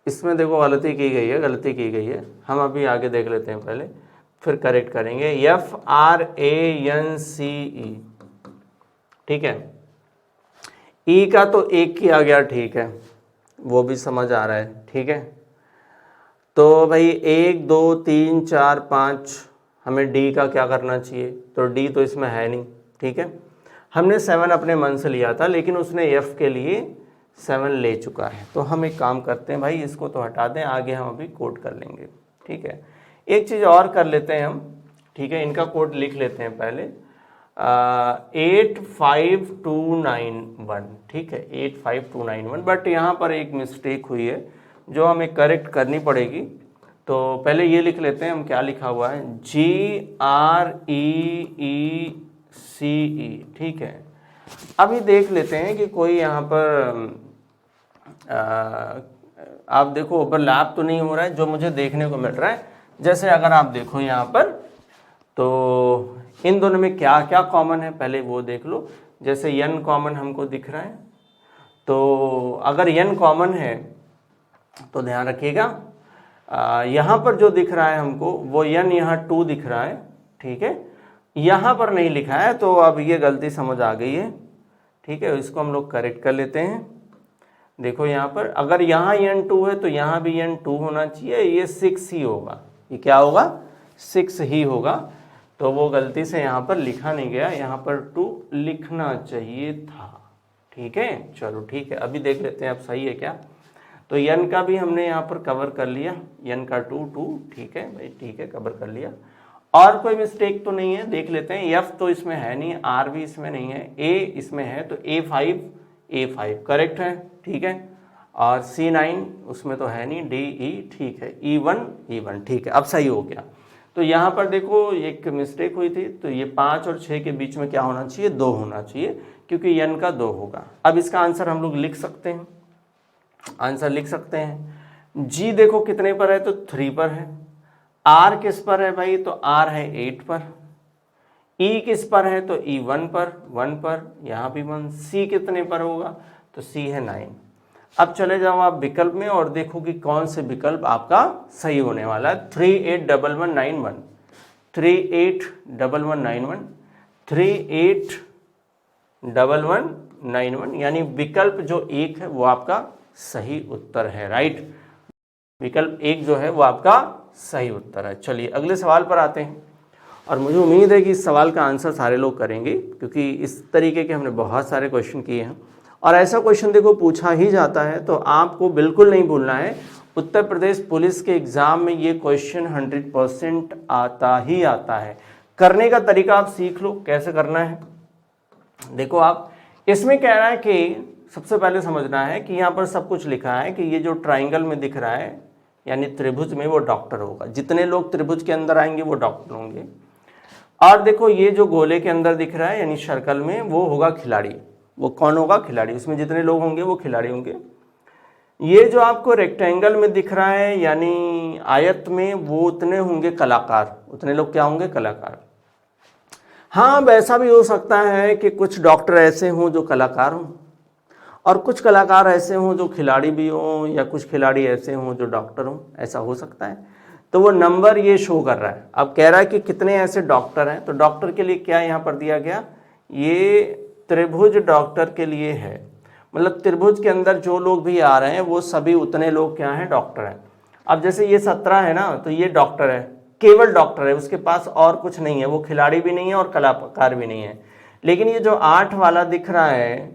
इसमें देखो गलती की गई है, गलती की गई है, हम अभी आगे देख लेते हैं पहले, फिर करेक्ट करेंगे। FRANCE, ठीक है, ई का तो एक किया गया, ठीक है, वो भी समझ आ रहा है, ठीक है। तो भाई 1 2 3 4 5 हमें डी का क्या करना चाहिए, तो डी तो इसमें है नहीं, ठीक है। हमने 7 अपने मन से लिया था, लेकिन उसने एफ के लिए 7 ले चुका है। तो हम एक काम करते हैं भाई, इसको तो हटा दें, आगे हम अभी कोड कर लेंगे, ठीक है। एक चीज़ और कर लेते हैं हम, ठीक है, इनका कोड लिख लेते हैं पहले। 85291, ठीक है, 85291, बट यहाँ पर एक मिस्टेक हुई है जो हमें करेक्ट करनी पड़ेगी। तो पहले ये लिख लेते हैं हम, क्या लिखा हुआ है, GREECE, ठीक है। अभी देख लेते हैं कि कोई यहाँ पर आप देखो ओवरलैप तो नहीं हो रहा है, जो मुझे देखने को मिल रहा है। जैसे अगर आप देखो यहाँ पर, तो इन दोनों में क्या क्या कॉमन है पहले वो देख लो। जैसे n कॉमन हमको दिख रहा है, तो अगर n कॉमन है तो ध्यान रखिएगा, यहाँ पर जो दिख रहा है हमको वो n यहाँ 2 दिख रहा है, ठीक है, यहाँ पर नहीं लिखा है, तो अब ये गलती समझ आ गई है, ठीक है। इसको हम लोग करेक्ट कर लेते हैं। देखो यहाँ पर अगर यहाँ n2 है तो यहाँ भी n2 होना चाहिए, ये 6 ही होगा, ये क्या होगा, 6 ही होगा। तो वो गलती से यहाँ पर लिखा नहीं गया, यहाँ पर 2 लिखना चाहिए था, ठीक है। चलो ठीक है, अभी देख लेते हैं अब सही है क्या। तो n का भी हमने यहाँ पर कवर कर लिया, n का 2, ठीक है भाई, ठीक है, कवर कर लिया। और कोई मिस्टेक तो नहीं है, देख लेते हैं। F तो इसमें है नहीं, R भी इसमें नहीं है, A इसमें है, तो A5 करेक्ट है, ठीक है। और C9 उसमें तो है नहीं, DE ठीक है, E1 ठीक है, अब सही हो गया। तो यहाँ पर देखो एक मिस्टेक हुई थी, तो ये 5 और 6 के बीच में क्या होना चाहिए, 2 होना चाहिए, क्योंकि n का 2 होगा। अब इसका आंसर हम लोग लिख सकते हैं, आंसर लिख सकते हैं। G देखो कितने पर है, तो 3 पर है। R किस पर है भाई, तो R है 8 पर। E किस पर है, तो E 1 पर, यहाँ भी 1। C कितने पर होगा, तो C है 9। अब चले जाओ आप विकल्प में और देखो कि कौन से विकल्प आपका सही होने वाला है। 381191, 381191, 381191, यानी विकल्प जो एक है वो आपका सही उत्तर है, राइट। विकल्प एक जो है वो आपका सही उत्तर है। चलिए अगले सवाल पर आते हैं, और मुझे उम्मीद है कि इस सवाल का आंसर सारे लोग करेंगे, क्योंकि इस तरीके के हमने बहुत सारे क्वेश्चन किए हैं। और ऐसा क्वेश्चन देखो पूछा ही जाता है, तो आपको बिल्कुल नहीं भूलना है, उत्तर प्रदेश पुलिस के एग्जाम में ये क्वेश्चन 100% आता ही आता है। करने का तरीका आप सीख लो, कैसे करना है। देखो आप इसमें कह रहा है कि सबसे पहले समझना है कि यहाँ पर सब कुछ लिखा है कि ये जो ट्राइंगल में दिख रहा है, यानी त्रिभुज में, वो डॉक्टर होगा। जितने लोग त्रिभुज के अंदर आएंगे वो डॉक्टर होंगे। और देखो ये जो गोले के अंदर दिख रहा है, यानी सर्कल में, वो होगा खिलाड़ी। वो कौन होगा, खिलाड़ी। उसमें जितने लोग होंगे वो खिलाड़ी होंगे। ये जो आपको रेक्टेंगल में दिख रहा है, यानी आयत में, वो उतने होंगे कलाकार। उतने लोग क्या होंगे, कलाकार। हाँ, वैसा भी हो सकता है कि कुछ डॉक्टर ऐसे हों जो कलाकार हों, और कुछ कलाकार ऐसे हों जो खिलाड़ी भी हों, या कुछ खिलाड़ी ऐसे हों जो डॉक्टर हों, ऐसा हो सकता है। तो वो नंबर ये शो कर रहा है। अब कह रहा है कि कितने ऐसे डॉक्टर हैं, तो डॉक्टर के लिए क्या यहाँ पर दिया गया, ये त्रिभुज डॉक्टर के लिए है। मतलब त्रिभुज के अंदर जो लोग भी आ रहे हैं वो सभी उतने लोग क्या हैं, डॉक्टर हैं। अब जैसे ये 17 है ना, तो ये डॉक्टर है, केवल डॉक्टर है, उसके पास और कुछ नहीं है, वो खिलाड़ी भी नहीं है और कलाकार भी नहीं है। लेकिन ये जो 8 वाला दिख रहा है,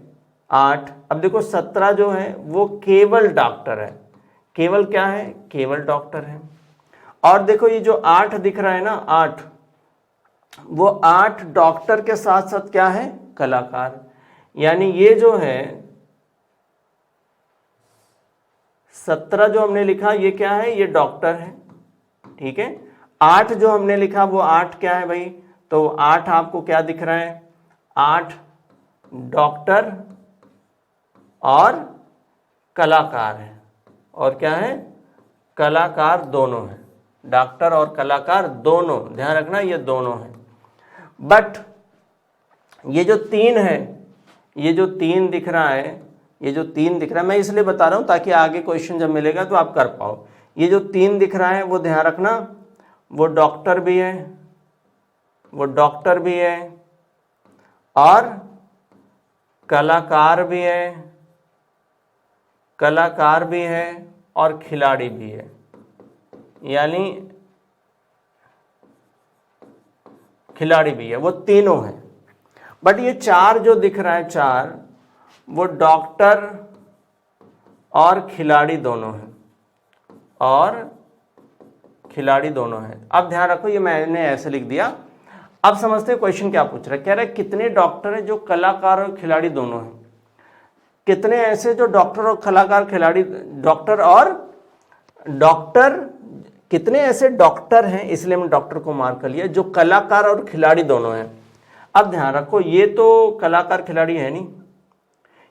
8, अब देखो 17 जो है वो केवल डॉक्टर है। केवल क्या है, केवल डॉक्टर है। और देखो ये जो 8 दिख रहा है ना, 8, वो 8 डॉक्टर के साथ साथ क्या है, कलाकार। यानी ये जो है 17 जो हमने लिखा ये क्या है, ये डॉक्टर है, ठीक है। 8 जो हमने लिखा वो 8 क्या है भाई, तो 8 आपको क्या दिख रहा है, 8 डॉक्टर और कलाकार है। और क्या है, कलाकार दोनों हैं, डॉक्टर और कलाकार दोनों, ध्यान रखना ये दोनों हैं। बट ये जो 3 है, ये जो 3 दिख रहा है, ये जो 3 दिख रहा है, मैं इसलिए बता रहा हूँ ताकि आगे क्वेश्चन जब मिलेगा तो आप कर पाओ। ये जो 3 दिख रहा है वो ध्यान रखना, वो डॉक्टर भी है, वो डॉक्टर भी है और कलाकार भी है, कलाकार भी है और खिलाड़ी भी है, यानी खिलाड़ी भी है, वो तीनों हैं। बट ये 4 जो दिख रहा है 4, वो डॉक्टर और खिलाड़ी दोनों हैं, और खिलाड़ी दोनों हैं। अब ध्यान रखो ये मैंने ऐसे लिख दिया। अब समझते हैं क्वेश्चन क्या पूछ रहा है। कह रहा है कितने डॉक्टर हैं जो कलाकार और खिलाड़ी दोनों हैं। कितने ऐसे जो डॉक्टर और कलाकार खिलाड़ी, डॉक्टर कितने ऐसे डॉक्टर हैं, इसलिए हमने डॉक्टर को मार्क कर लिया, जो कलाकार और खिलाड़ी दोनों हैं। अब ध्यान रखो ये तो कलाकार खिलाड़ी है नहीं,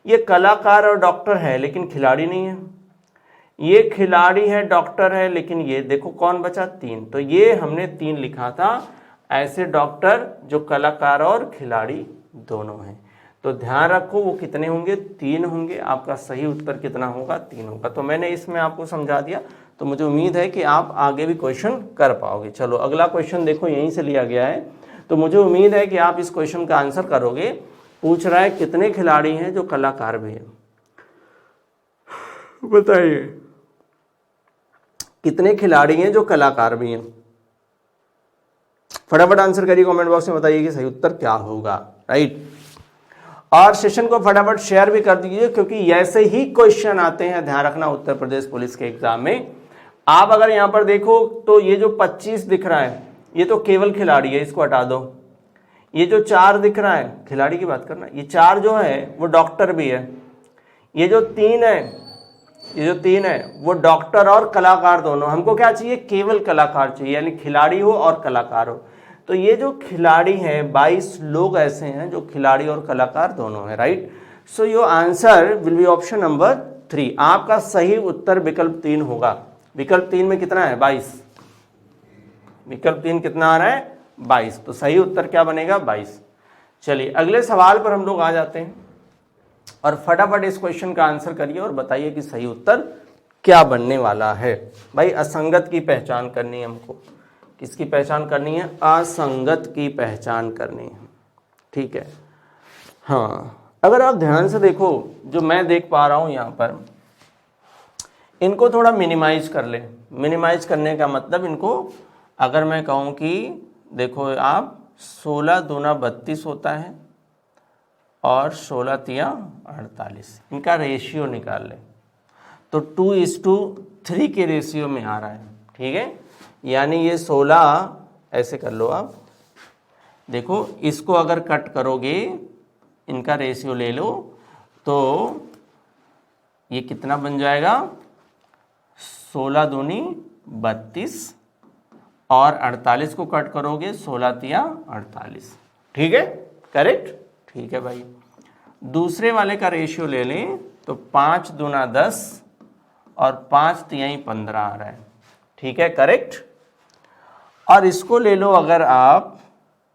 ये कलाकार और डॉक्टर है लेकिन खिलाड़ी नहीं है, ये खिलाड़ी है डॉक्टर है, लेकिन ये देखो कौन बचा 3, तो ये हमने 3 लिखा था, ऐसे डॉक्टर जो कलाकार और खिलाड़ी दोनों हैं। तो ध्यान रखो वो कितने होंगे, 3 होंगे। आपका सही उत्तर कितना होगा, 3 होगा। तो मैंने इसमें आपको समझा दिया, तो मुझे उम्मीद है कि आप आगे भी क्वेश्चन कर पाओगे। चलो अगला क्वेश्चन देखो, यहीं से लिया गया है, तो मुझे उम्मीद है कि आप इस क्वेश्चन का आंसर करोगे। पूछ रहा है कितने खिलाड़ी हैं जो कलाकार भी हैं, बताइए कितने खिलाड़ी हैं जो कलाकार भी हैं। फटाफट आंसर करिए, कमेंट बॉक्स में बताइए कि सही उत्तर क्या होगा, राइट। और सेशन को फटाफट शेयर भी कर दीजिए, क्योंकि ऐसे ही क्वेश्चन आते हैं, ध्यान रखना, उत्तर प्रदेश पुलिस के एग्जाम में। आप अगर यहां पर देखो तो ये जो 25 दिख रहा है ये तो केवल खिलाड़ी है, इसको हटा दो। ये जो 4 दिख रहा है, खिलाड़ी की बात करना, ये 4 जो है वो डॉक्टर भी है। ये जो 3 है, ये जो 3 है वो डॉक्टर और कलाकार दोनों। हमको क्या चाहिए, केवल कलाकार चाहिए, यानी खिलाड़ी हो और कलाकार हो। तो ये जो खिलाड़ी हैं 22 लोग ऐसे हैं जो खिलाड़ी और कलाकार दोनों हैं, right. So your answer will be option number 3। आपका सही उत्तर विकल्प 3 होगा। विकल्प 3 में कितना है, 22। विकल्प 3 कितना आ रहा है, 22। तो सही उत्तर क्या बनेगा, 22। चलिए अगले सवाल पर हम लोग आ जाते हैं और फटाफट इस क्वेश्चन का आंसर करिए और बताइए कि सही उत्तर क्या बनने वाला है। भाई असंगत की पहचान करनी है हमको। किसकी पहचान करनी है, असंगत की पहचान करनी है, ठीक है। हाँ, अगर आप ध्यान से देखो, जो मैं देख पा रहा हूं यहां पर, इनको थोड़ा मिनिमाइज कर ले। मिनिमाइज करने का मतलब, इनको अगर मैं कहूं कि देखो आप 16 दूना 32 होता है और 16 तिया 48, इनका रेशियो निकाल ले तो 2:3 के रेशियो में आ रहा है, ठीक है। यानी ये 16, ऐसे कर लो आप, देखो इसको अगर कट करोगे, इनका रेशियो ले लो, तो ये कितना बन जाएगा, 16 दूनी 32 और 48 को कट करोगे 16 तिया 48, ठीक है, करेक्ट, ठीक है भाई। दूसरे वाले का रेशियो ले लें तो 5 दूना 10 और 5 तियाई 15 आ रहा है, ठीक है, करेक्ट। और इसको ले लो अगर आप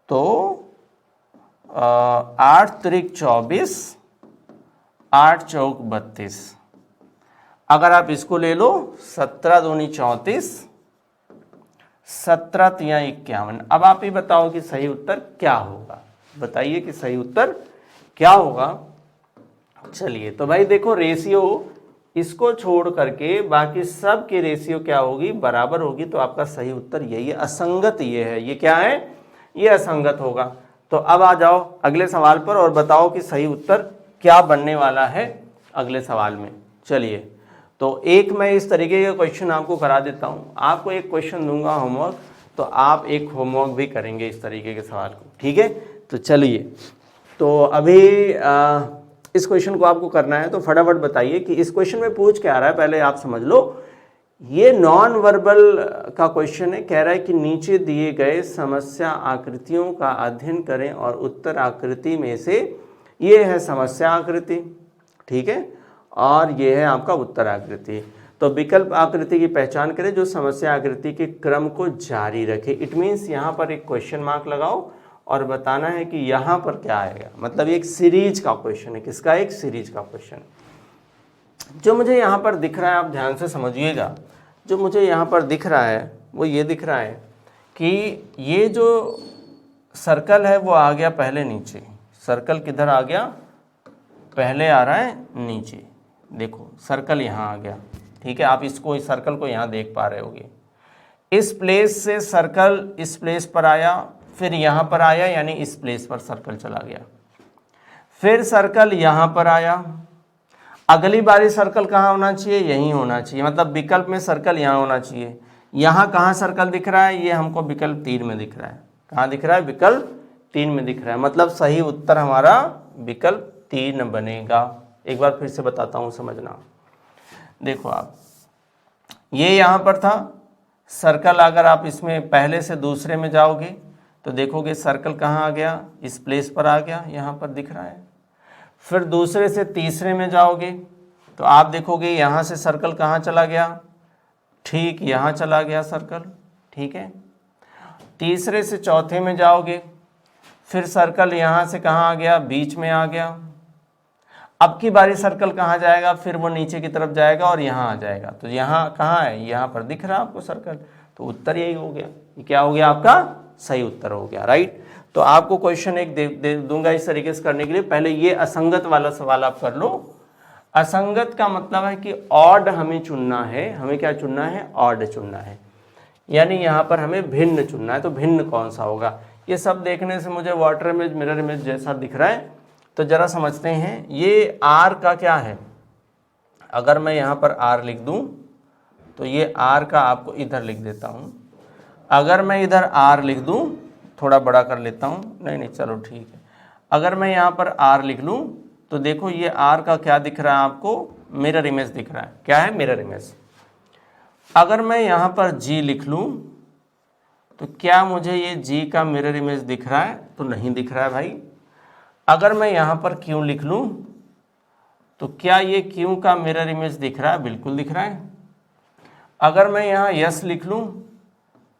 तो 8 त्रिक 24, 8 चौक 32। अगर आप इसको ले लो 17 दूनी 34, 17 तिया 51। अब आप ही बताओ कि सही उत्तर क्या होगा, बताइए कि सही उत्तर क्या होगा। चलिए तो भाई देखो, रेशियो इसको छोड़ करके बाकी सब की रेशियो क्या होगी, बराबर होगी। तो आपका सही उत्तर यही है, असंगत ये है। ये क्या है, ये असंगत होगा। तो अब आ जाओ अगले सवाल पर और बताओ कि सही उत्तर क्या बनने वाला है अगले सवाल में। चलिए तो एक मैं इस तरीके का क्वेश्चन आपको करा देता हूँ। आपको एक क्वेश्चन दूंगा होमवर्क, तो आप एक होमवर्क भी करेंगे इस तरीके के सवाल को, ठीक है। तो चलिए, तो अभी इस क्वेश्चन को आपको करना है, तो फटाफट बताइए कि इस क्वेश्चन में पूछ क्या आ रहा है। पहले आप समझ लो, ये नॉन वर्बल का क्वेश्चन है। कह रहा है कि नीचे दिए गए समस्या आकृतियों का अध्ययन करें और उत्तर आकृति में से, ये है समस्या आकृति, ठीक है, और ये है आपका उत्तर आकृति। तो विकल्प आकृति की पहचान करें जो समस्या आकृति के क्रम को जारी रखे। इट मीन्स यहाँ पर एक क्वेश्चन मार्क लगाओ और बताना है कि यहाँ पर क्या आएगा। मतलब ये एक सीरीज का क्वेश्चन है। किसका? एक सीरीज का क्वेश्चन। जो मुझे यहाँ पर दिख रहा है, आप ध्यान से समझिएगा, जो मुझे यहाँ पर दिख रहा है वो ये दिख रहा है कि ये जो सर्कल है वो आ गया पहले नीचे। सर्कल किधर आ गया? पहले आ रहा है नीचे। देखो सर्कल यहाँ आ गया, ठीक है। आप इसको, इस सर्कल को यहाँ देख पा रहे होगे। इस प्लेस से सर्कल इस प्लेस पर आया, फिर यहाँ पर आया, यानी इस प्लेस पर सर्कल चला गया। फिर सर्कल यहाँ पर आया। अगली बारी सर्कल कहाँ होना चाहिए? यहीं होना चाहिए। मतलब विकल्प में सर्कल यहाँ होना चाहिए। यहाँ कहाँ सर्कल दिख रहा है? ये हमको विकल्प 3 में दिख रहा है। कहाँ दिख रहा है? विकल्प 3 में दिख रहा है। मतलब सही उत्तर हमारा विकल्प 3 बनेगा। एक बार फिर से बताता हूँ, समझना। देखो आप, ये यहाँ पर था सर्कल। अगर आप इसमें पहले से दूसरे में जाओगे तो देखोगे सर्कल कहाँ आ गया? इस प्लेस पर आ गया, यहाँ पर दिख रहा है। फिर दूसरे से तीसरे में जाओगे तो आप देखोगे यहाँ से सर्कल कहाँ चला गया? ठीक यहाँ चला गया सर्कल, ठीक है। तीसरे से चौथे में जाओगे, फिर सर्कल यहाँ से कहाँ आ गया? बीच में आ गया। अब की बारी सर्कल कहाँ जाएगा? फिर वो नीचे की तरफ जाएगा और यहाँ आ जाएगा। तो यहाँ कहाँ है? यहाँ पर दिख रहा है आपको सर्कल। तो उत्तर यही हो गया। ये क्या हो गया? आपका सही उत्तर हो गया, राइट। तो आपको क्वेश्चन एक दे दूंगा इस तरीके से करने के लिए। पहले ये असंगत वाला सवाल आप कर लो। असंगत का मतलब है कि ऑड हमें चुनना है। हमें क्या चुनना है? ऑड चुनना है, यानी यहाँ पर हमें भिन्न चुनना है। तो भिन्न कौन सा होगा? ये सब देखने से मुझे वाटर इमेज, मिरर इमेज जैसा दिख रहा है। तो जरा समझते हैं, ये आर का क्या है? अगर मैं यहाँ पर आर लिख दूँ तो ये आर का आपको इधर लिख देता हूँ। अगर मैं इधर आर लिख दूँ, थोड़ा बड़ा कर लेता हूँ, नहीं चलो ठीक है। अगर मैं यहाँ पर आर लिख लूँ तो देखो ये आर का क्या दिख रहा है आपको? मिरर इमेज दिख रहा है। क्या है? Mirror image. अगर मैं यहाँ पर जी लिख लूँ तो क्या मुझे ये जी का मिरर इमेज दिख रहा है? तो नहीं दिख रहा है भाई। अगर मैं यहाँ पर क्यू लिख लूँ तो क्या ये क्यू का मिरर इमेज दिख रहा है? बिल्कुल दिख रहा है। अगर मैं यहाँ यस लिख लूँ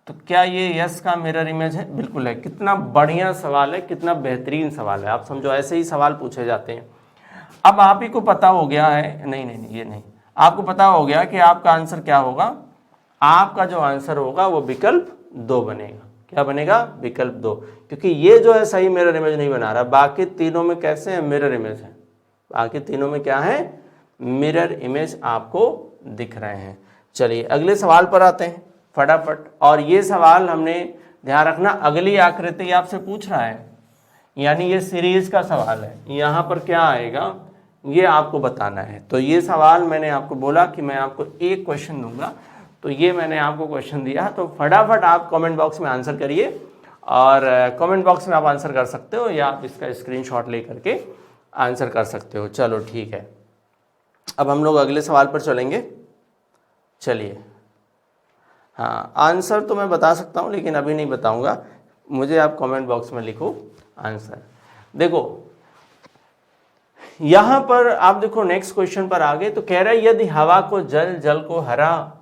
तो क्या ये यस का मिरर इमेज है? बिल्कुल है। कितना बढ़िया सवाल है, कितना बेहतरीन सवाल है। आप समझो, ऐसे ही सवाल पूछे जाते हैं। अब आप ही को पता हो गया है, नहीं ये नहीं, आपको पता हो गया कि आपका आंसर क्या होगा। आपका जो आंसर होगा वो विकल्प 2 बनेगा। क्या बनेगा? विकल्प 2। क्योंकि ये जो है सही मिरर इमेज नहीं बना रहा। बाकी तीनों में कैसे है? मिरर इमेज है। बाकी तीनों में क्या है? मिरर इमेज आपको दिख रहे हैं। चलिए अगले सवाल पर आते हैं फटाफट। और ये सवाल हमने ध्यान रखना, अगली आकृति आपसे पूछ रहा है, यानी ये सीरीज का सवाल है। यहाँ पर क्या आएगा ये आपको बताना है। तो ये सवाल मैंने आपको बोला कि मैं आपको एक क्वेश्चन दूंगा, तो ये मैंने आपको क्वेश्चन दिया। तो फटाफट आप कमेंट बॉक्स में आंसर करिए, और कमेंट बॉक्स में आप आंसर कर सकते हो या आप इसका स्क्रीनशॉट ले करके आंसर कर सकते हो। चलो ठीक है, अब हम लोग अगले सवाल पर चलेंगे। चलिए, हाँ आंसर तो मैं बता सकता हूँ लेकिन अभी नहीं बताऊँगा, मुझे आप कमेंट बॉक्स में लिखो आंसर। देखो यहाँ पर आप देखो, नेक्स्ट क्वेश्चन पर आगे तो कह रहा है यदि हवा को जल, जल को हरा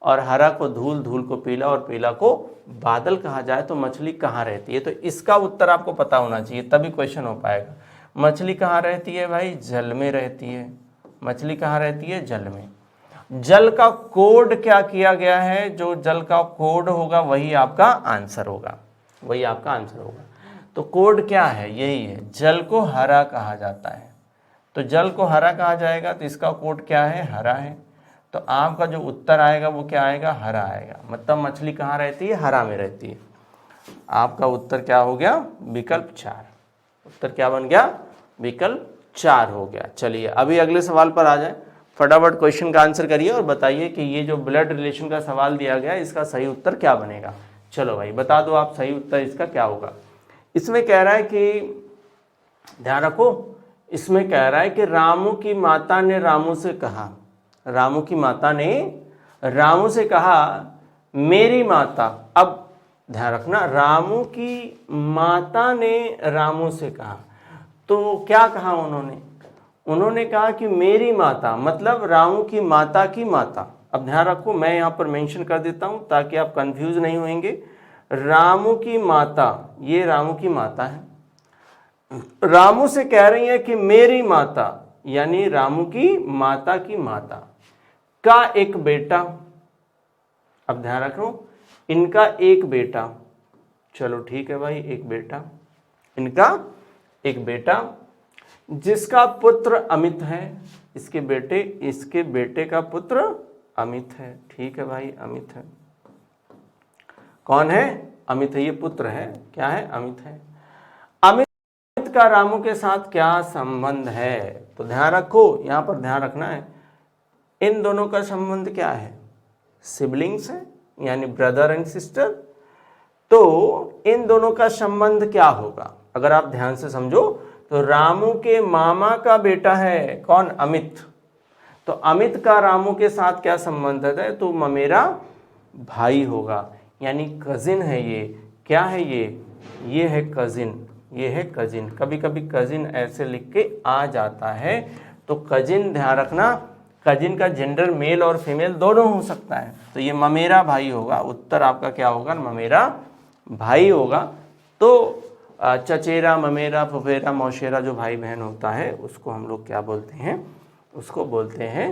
और हरा को धूल, धूल को पीला और पीला को बादल कहा जाए तो मछली कहाँ रहती है। तो इसका उत्तर आपको पता होना चाहिए, तभी क्वेश्चन हो पाएगा। मछली कहाँ रहती है भाई? जल में रहती है। मछली कहाँ रहती है? जल में। जल का कोड क्या किया गया है? जो जल का कोड होगा वही आपका आंसर होगा, वही आपका आंसर होगा। तो कोड क्या है? यही है, जल को हरा कहा जाता है। तो जल को हरा कहा जाएगा तो इसका कोड क्या है? हरा है। तो आपका जो उत्तर आएगा वो क्या आएगा? हरा आएगा। मतलब मछली कहाँ रहती है? हरा में रहती है। आपका उत्तर क्या हो गया? विकल्प 4। उत्तर क्या बन गया? विकल्प 4 हो गया। चलिए अभी अगले सवाल पर आ जाए, फटाफट क्वेश्चन का आंसर करिए और बताइए कि ये जो ब्लड रिलेशन का सवाल दिया गया है इसका सही उत्तर क्या बनेगा। चलो भाई बता दो आप, सही उत्तर इसका क्या होगा। इसमें कह रहा है कि, ध्यान रखो, इसमें कह रहा है कि रामू की माता ने रामू से कहा, रामू की माता ने रामू से कहा मेरी माता। अब ध्यान रखना, रामू की माता ने रामू से कहा, तो क्या कहा उन्होंने? उन्होंने कहा कि मेरी माता, मतलब रामू की माता की माता। अब ध्यान रखो, मैं यहाँ पर मेंशन कर देता हूँ ताकि आप कंफ्यूज नहीं होंगे। रामू की माता, ये रामू की माता है, रामू से कह रही है कि मेरी माता, यानी रामू की माता का एक बेटा। अब ध्यान रखो, इनका एक बेटा, चलो ठीक है भाई, एक बेटा, इनका एक बेटा जिसका पुत्र अमित है। इसके बेटे का पुत्र अमित है। ठीक है भाई, अमित है। कौन है? अमित है, ये पुत्र है। क्या है? अमित है। अमित का रामू के साथ क्या संबंध है? तो ध्यान रखो, यहां पर ध्यान रखना है, इन दोनों का संबंध क्या है? सिबलिंग्स है, यानी ब्रदर एंड सिस्टर। तो इन दोनों का संबंध क्या होगा? अगर आप ध्यान से समझो तो रामू के मामा का बेटा है कौन? अमित। तो अमित का रामू के साथ क्या संबंध है? तो ममेरा भाई होगा, यानी कजिन है ये। क्या है ये है कजिन, ये है कजिन। कभी कभी कजिन ऐसे लिख के आ जाता है, तो कजिन ध्यान रखना, कजिन का जेंडर मेल और फीमेल दोनों हो सकता है। तो ये ममेरा भाई होगा। उत्तर आपका क्या होगा? ममेरा भाई होगा। तो चचेरा, ममेरा, फुफेरा, मौसेरा जो भाई बहन होता है उसको हम लोग क्या बोलते हैं? उसको बोलते हैं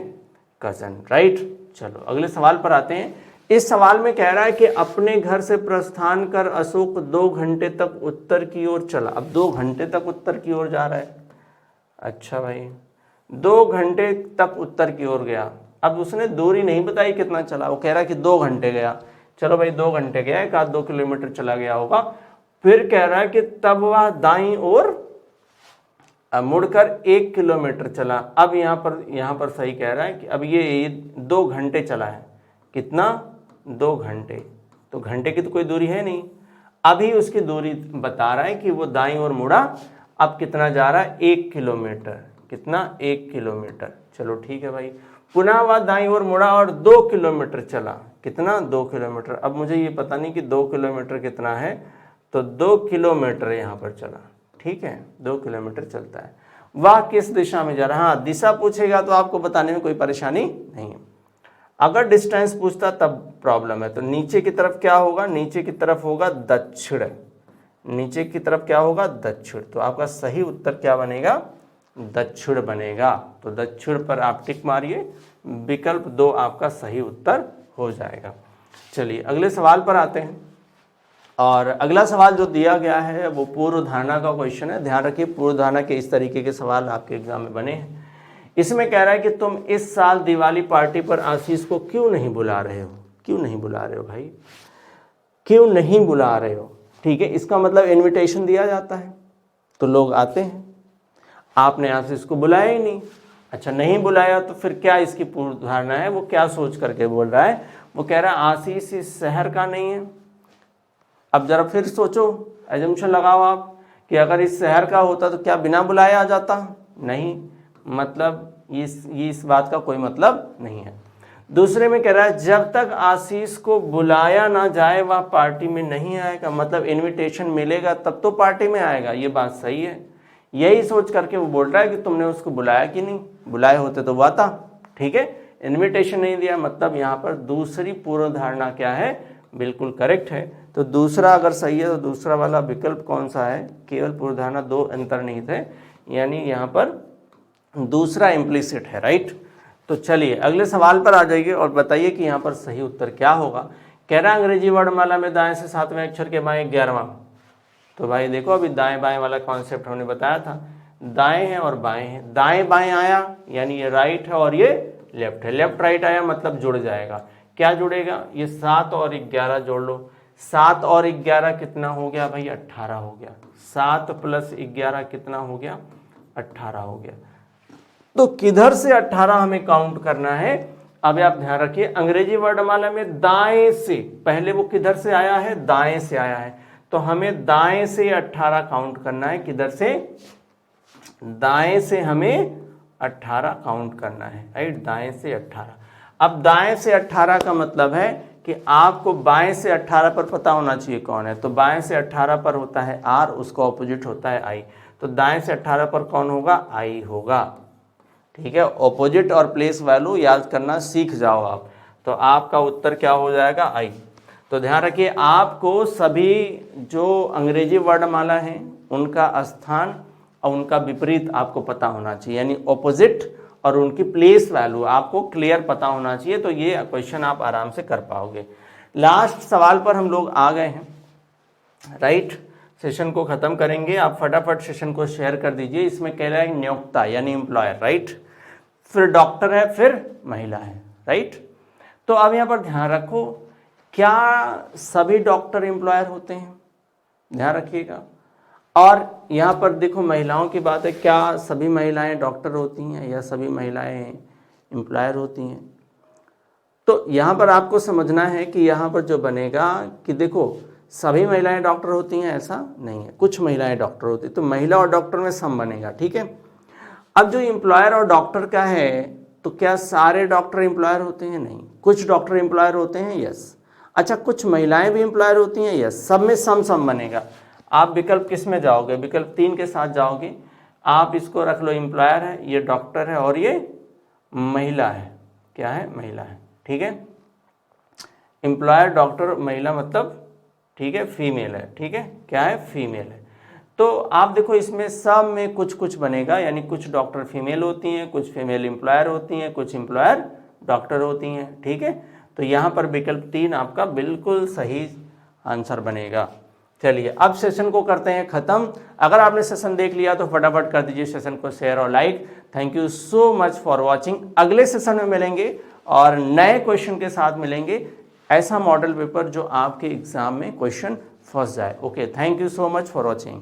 कजन, राइट। चलो अगले सवाल पर आते हैं। इस सवाल में कह रहा है कि अपने घर से प्रस्थान कर अशोक 2 घंटे तक उत्तर की ओर चला। अब 2 घंटे तक उत्तर की ओर जा रहा है। अच्छा भाई, 2 घंटे तक उत्तर की ओर गया। अब उसने दूरी नहीं बताई कितना चला, वो कह रहा है कि 2 घंटे गया। चलो भाई 2 घंटे गया, 1-2 किलोमीटर चला गया होगा। फिर कह रहा है कि तब वह दाईं ओर मुड़कर 1 किलोमीटर चला। अब यहाँ पर सही कह रहा है कि अब ये 2 घंटे चला है। कितना? 2 घंटे। तो घंटे की तो कोई दूरी है नहीं, अभी उसकी दूरी बता रहा है कि वो दाईं ओर मुड़ा। अब कितना जा रहा है? 1 किलोमीटर। कितना? 1 किलोमीटर। चलो ठीक है भाई। पुनः वह दाईं ओर मुड़ा और 2 किलोमीटर चला। कितना? 2 किलोमीटर। अब मुझे ये पता नहीं कि 2 किलोमीटर कितना है, तो 2 किलोमीटर यहाँ पर चला। ठीक है, 2 किलोमीटर चलता है। वह किस दिशा में जा रहा है? हाँ, दिशा पूछेगा तो आपको बताने में कोई परेशानी नहीं है। अगर डिस्टेंस पूछता तब प्रॉब्लम है। तो नीचे की तरफ क्या होगा? नीचे की तरफ होगा दक्षिण। नीचे की तरफ क्या होगा? दक्षिण। तो आपका सही उत्तर क्या बनेगा? दक्षिण बनेगा। तो दक्षिण पर आप टिक मारिए, विकल्प 2 आपका सही उत्तर हो जाएगा। चलिए अगले सवाल पर आते हैं। और अगला सवाल जो दिया गया है वो पूर्व धारणा का क्वेश्चन है। ध्यान रखिए, पूर्व धारणा के इस तरीके के सवाल आपके एग्जाम में बने हैं। इसमें कह रहा है कि तुम इस साल दिवाली पार्टी पर आशीष को क्यों नहीं बुला रहे हो? क्यों नहीं बुला रहे हो भाई? क्यों नहीं बुला रहे हो? ठीक है, इसका मतलब इनविटेशन दिया जाता है तो लोग आते हैं, आपने आशीष को बुलाया ही नहीं। अच्छा, नहीं बुलाया तो फिर क्या इसकी पूर्व धारणा है? वो क्या सोच करके बोल रहा है? वो कह रहा है आशीष इस शहर का नहीं है। अब जरा फिर सोचो, एजम्पशन लगाओ आप कि अगर इस शहर का होता तो क्या बिना बुलाए आ जाता? नहीं, मतलब इस बात का कोई मतलब नहीं है। दूसरे में कह रहा है जब तक आशीष को बुलाया ना जाए वह पार्टी में नहीं आएगा। मतलब इनविटेशन मिलेगा तब तो पार्टी में आएगा। ये बात सही है, यही सोच करके वो बोल रहा है कि तुमने उसको बुलाया कि नहीं, बुलाए होते तो वो आता। ठीक है, इनविटेशन नहीं दिया, मतलब यहाँ पर दूसरी पूर्व धारणा क्या है? बिल्कुल करेक्ट है। तो दूसरा अगर सही है तो दूसरा वाला विकल्प कौन सा है? केवल पूर्व धारणा 2 अंतर्निहित है, यानी यहाँ पर दूसरा इम्प्लिसिट है, राइट। तो चलिए अगले सवाल पर आ जाइए और बताइए कि यहाँ पर सही उत्तर क्या होगा। कह रहा है अंग्रेजी वर्णमाला में दाएं से 7वें अक्षर के बाएं 11वां। तो भाई देखो, अभी दाएं बाएं वाला कॉन्सेप्ट हमने बताया था, दाएं है और बाएं है। दाएं बाएं आया यानी ये राइट है और ये लेफ्ट है। लेफ्ट राइट आया मतलब जुड़ जाएगा। क्या जुड़ेगा? ये 7 और 11 जोड़ लो। 7 और 11 कितना हो गया भाई? 18 हो गया। 7 + 11 कितना हो गया? 18 हो गया। तो किधर से 18 हमें काउंट करना है? अब आप ध्यान रखिए, अंग्रेजी वर्णमाला में दाएं से, पहले वो किधर से आया है? दाएं से आया है। तो हमें दाएं से 18 काउंट करना है। किधर से? दाएं से हमें 18 काउंट करना है, राइट। दाएं से 18। अब दाएं से 18 का मतलब है कि आपको बाएं से 18 पर पता होना चाहिए कौन है। तो बाएं से 18 पर होता है R, उसका ऑपोजिट होता है I। तो दाएं से 18 पर कौन होगा? I होगा। ठीक है, ऑपोजिट और प्लेस वैल्यू याद करना सीख जाओ आप, तो आपका उत्तर क्या हो जाएगा, आई। तो ध्यान रखिए आपको सभी जो अंग्रेजी वर्णमाला हैं उनका स्थान और उनका विपरीत आपको पता होना चाहिए, यानी ऑपोजिट और उनकी प्लेस वैल्यू आपको क्लियर पता होना चाहिए, तो ये क्वेश्चन आप आराम से कर पाओगे। लास्ट सवाल पर हम लोग आ गए हैं, राइट। सेशन को खत्म करेंगे, आप फटाफट सेशन को शेयर कर दीजिए। इसमें कह रहा है नियोक्ता यानी एम्प्लॉयर, राइट, फिर डॉक्टर है, फिर महिला है, राइट। तो अब यहाँ पर ध्यान रखो, क्या सभी डॉक्टर एम्प्लॉयर होते हैं, ध्यान रखिएगा। और यहाँ पर देखो महिलाओं की बात है, क्या सभी महिलाएं डॉक्टर होती हैं या सभी महिलाएं एम्प्लॉयर होती हैं। तो यहाँ पर आपको समझना है कि यहाँ पर जो बनेगा कि देखो सभी महिलाएं डॉक्टर होती हैं ऐसा नहीं है, कुछ महिलाएं डॉक्टर होती हैं, तो महिला और डॉक्टर में सम बनेगा, ठीक है। अब जो एम्प्लॉयर और डॉक्टर का है, तो क्या सारे डॉक्टर एम्प्लॉयर होते हैं, नहीं, कुछ डॉक्टर एम्प्लॉयर होते हैं, यस। अच्छा, कुछ महिलाएं भी एम्प्लॉयर होती हैं, यस, सब में सम बनेगा। आप विकल्प किस में जाओगे, विकल्प 3 के साथ जाओगे। आप इसको रख लो, एम्प्लॉयर है, ये डॉक्टर है और ये महिला है, क्या है, महिला है, ठीक है। एम्प्लॉयर डॉक्टर महिला मतलब, ठीक है, फीमेल है, ठीक है, क्या है, फीमेल है। तो आप देखो इसमें सब में कुछ कुछ बनेगा, यानी कुछ डॉक्टर फीमेल होती हैं, कुछ फीमेल एम्प्लॉयर होती हैं, कुछ एम्प्लॉयर डॉक्टर होती हैं, ठीक है। तो यहाँ पर विकल्प 3 आपका बिल्कुल सही आंसर बनेगा। चलिए अब सेशन को करते हैं ख़त्म। अगर आपने सेशन देख लिया तो फटाफट कर दीजिए सेशन को शेयर और like. Thank you so much for watching. अगले सेशन में मिलेंगे और नए क्वेश्चन के साथ मिलेंगे, ऐसा मॉडल पेपर जो आपके एग्जाम में क्वेश्चन फंस जाए। Okay, thank you so much for watching.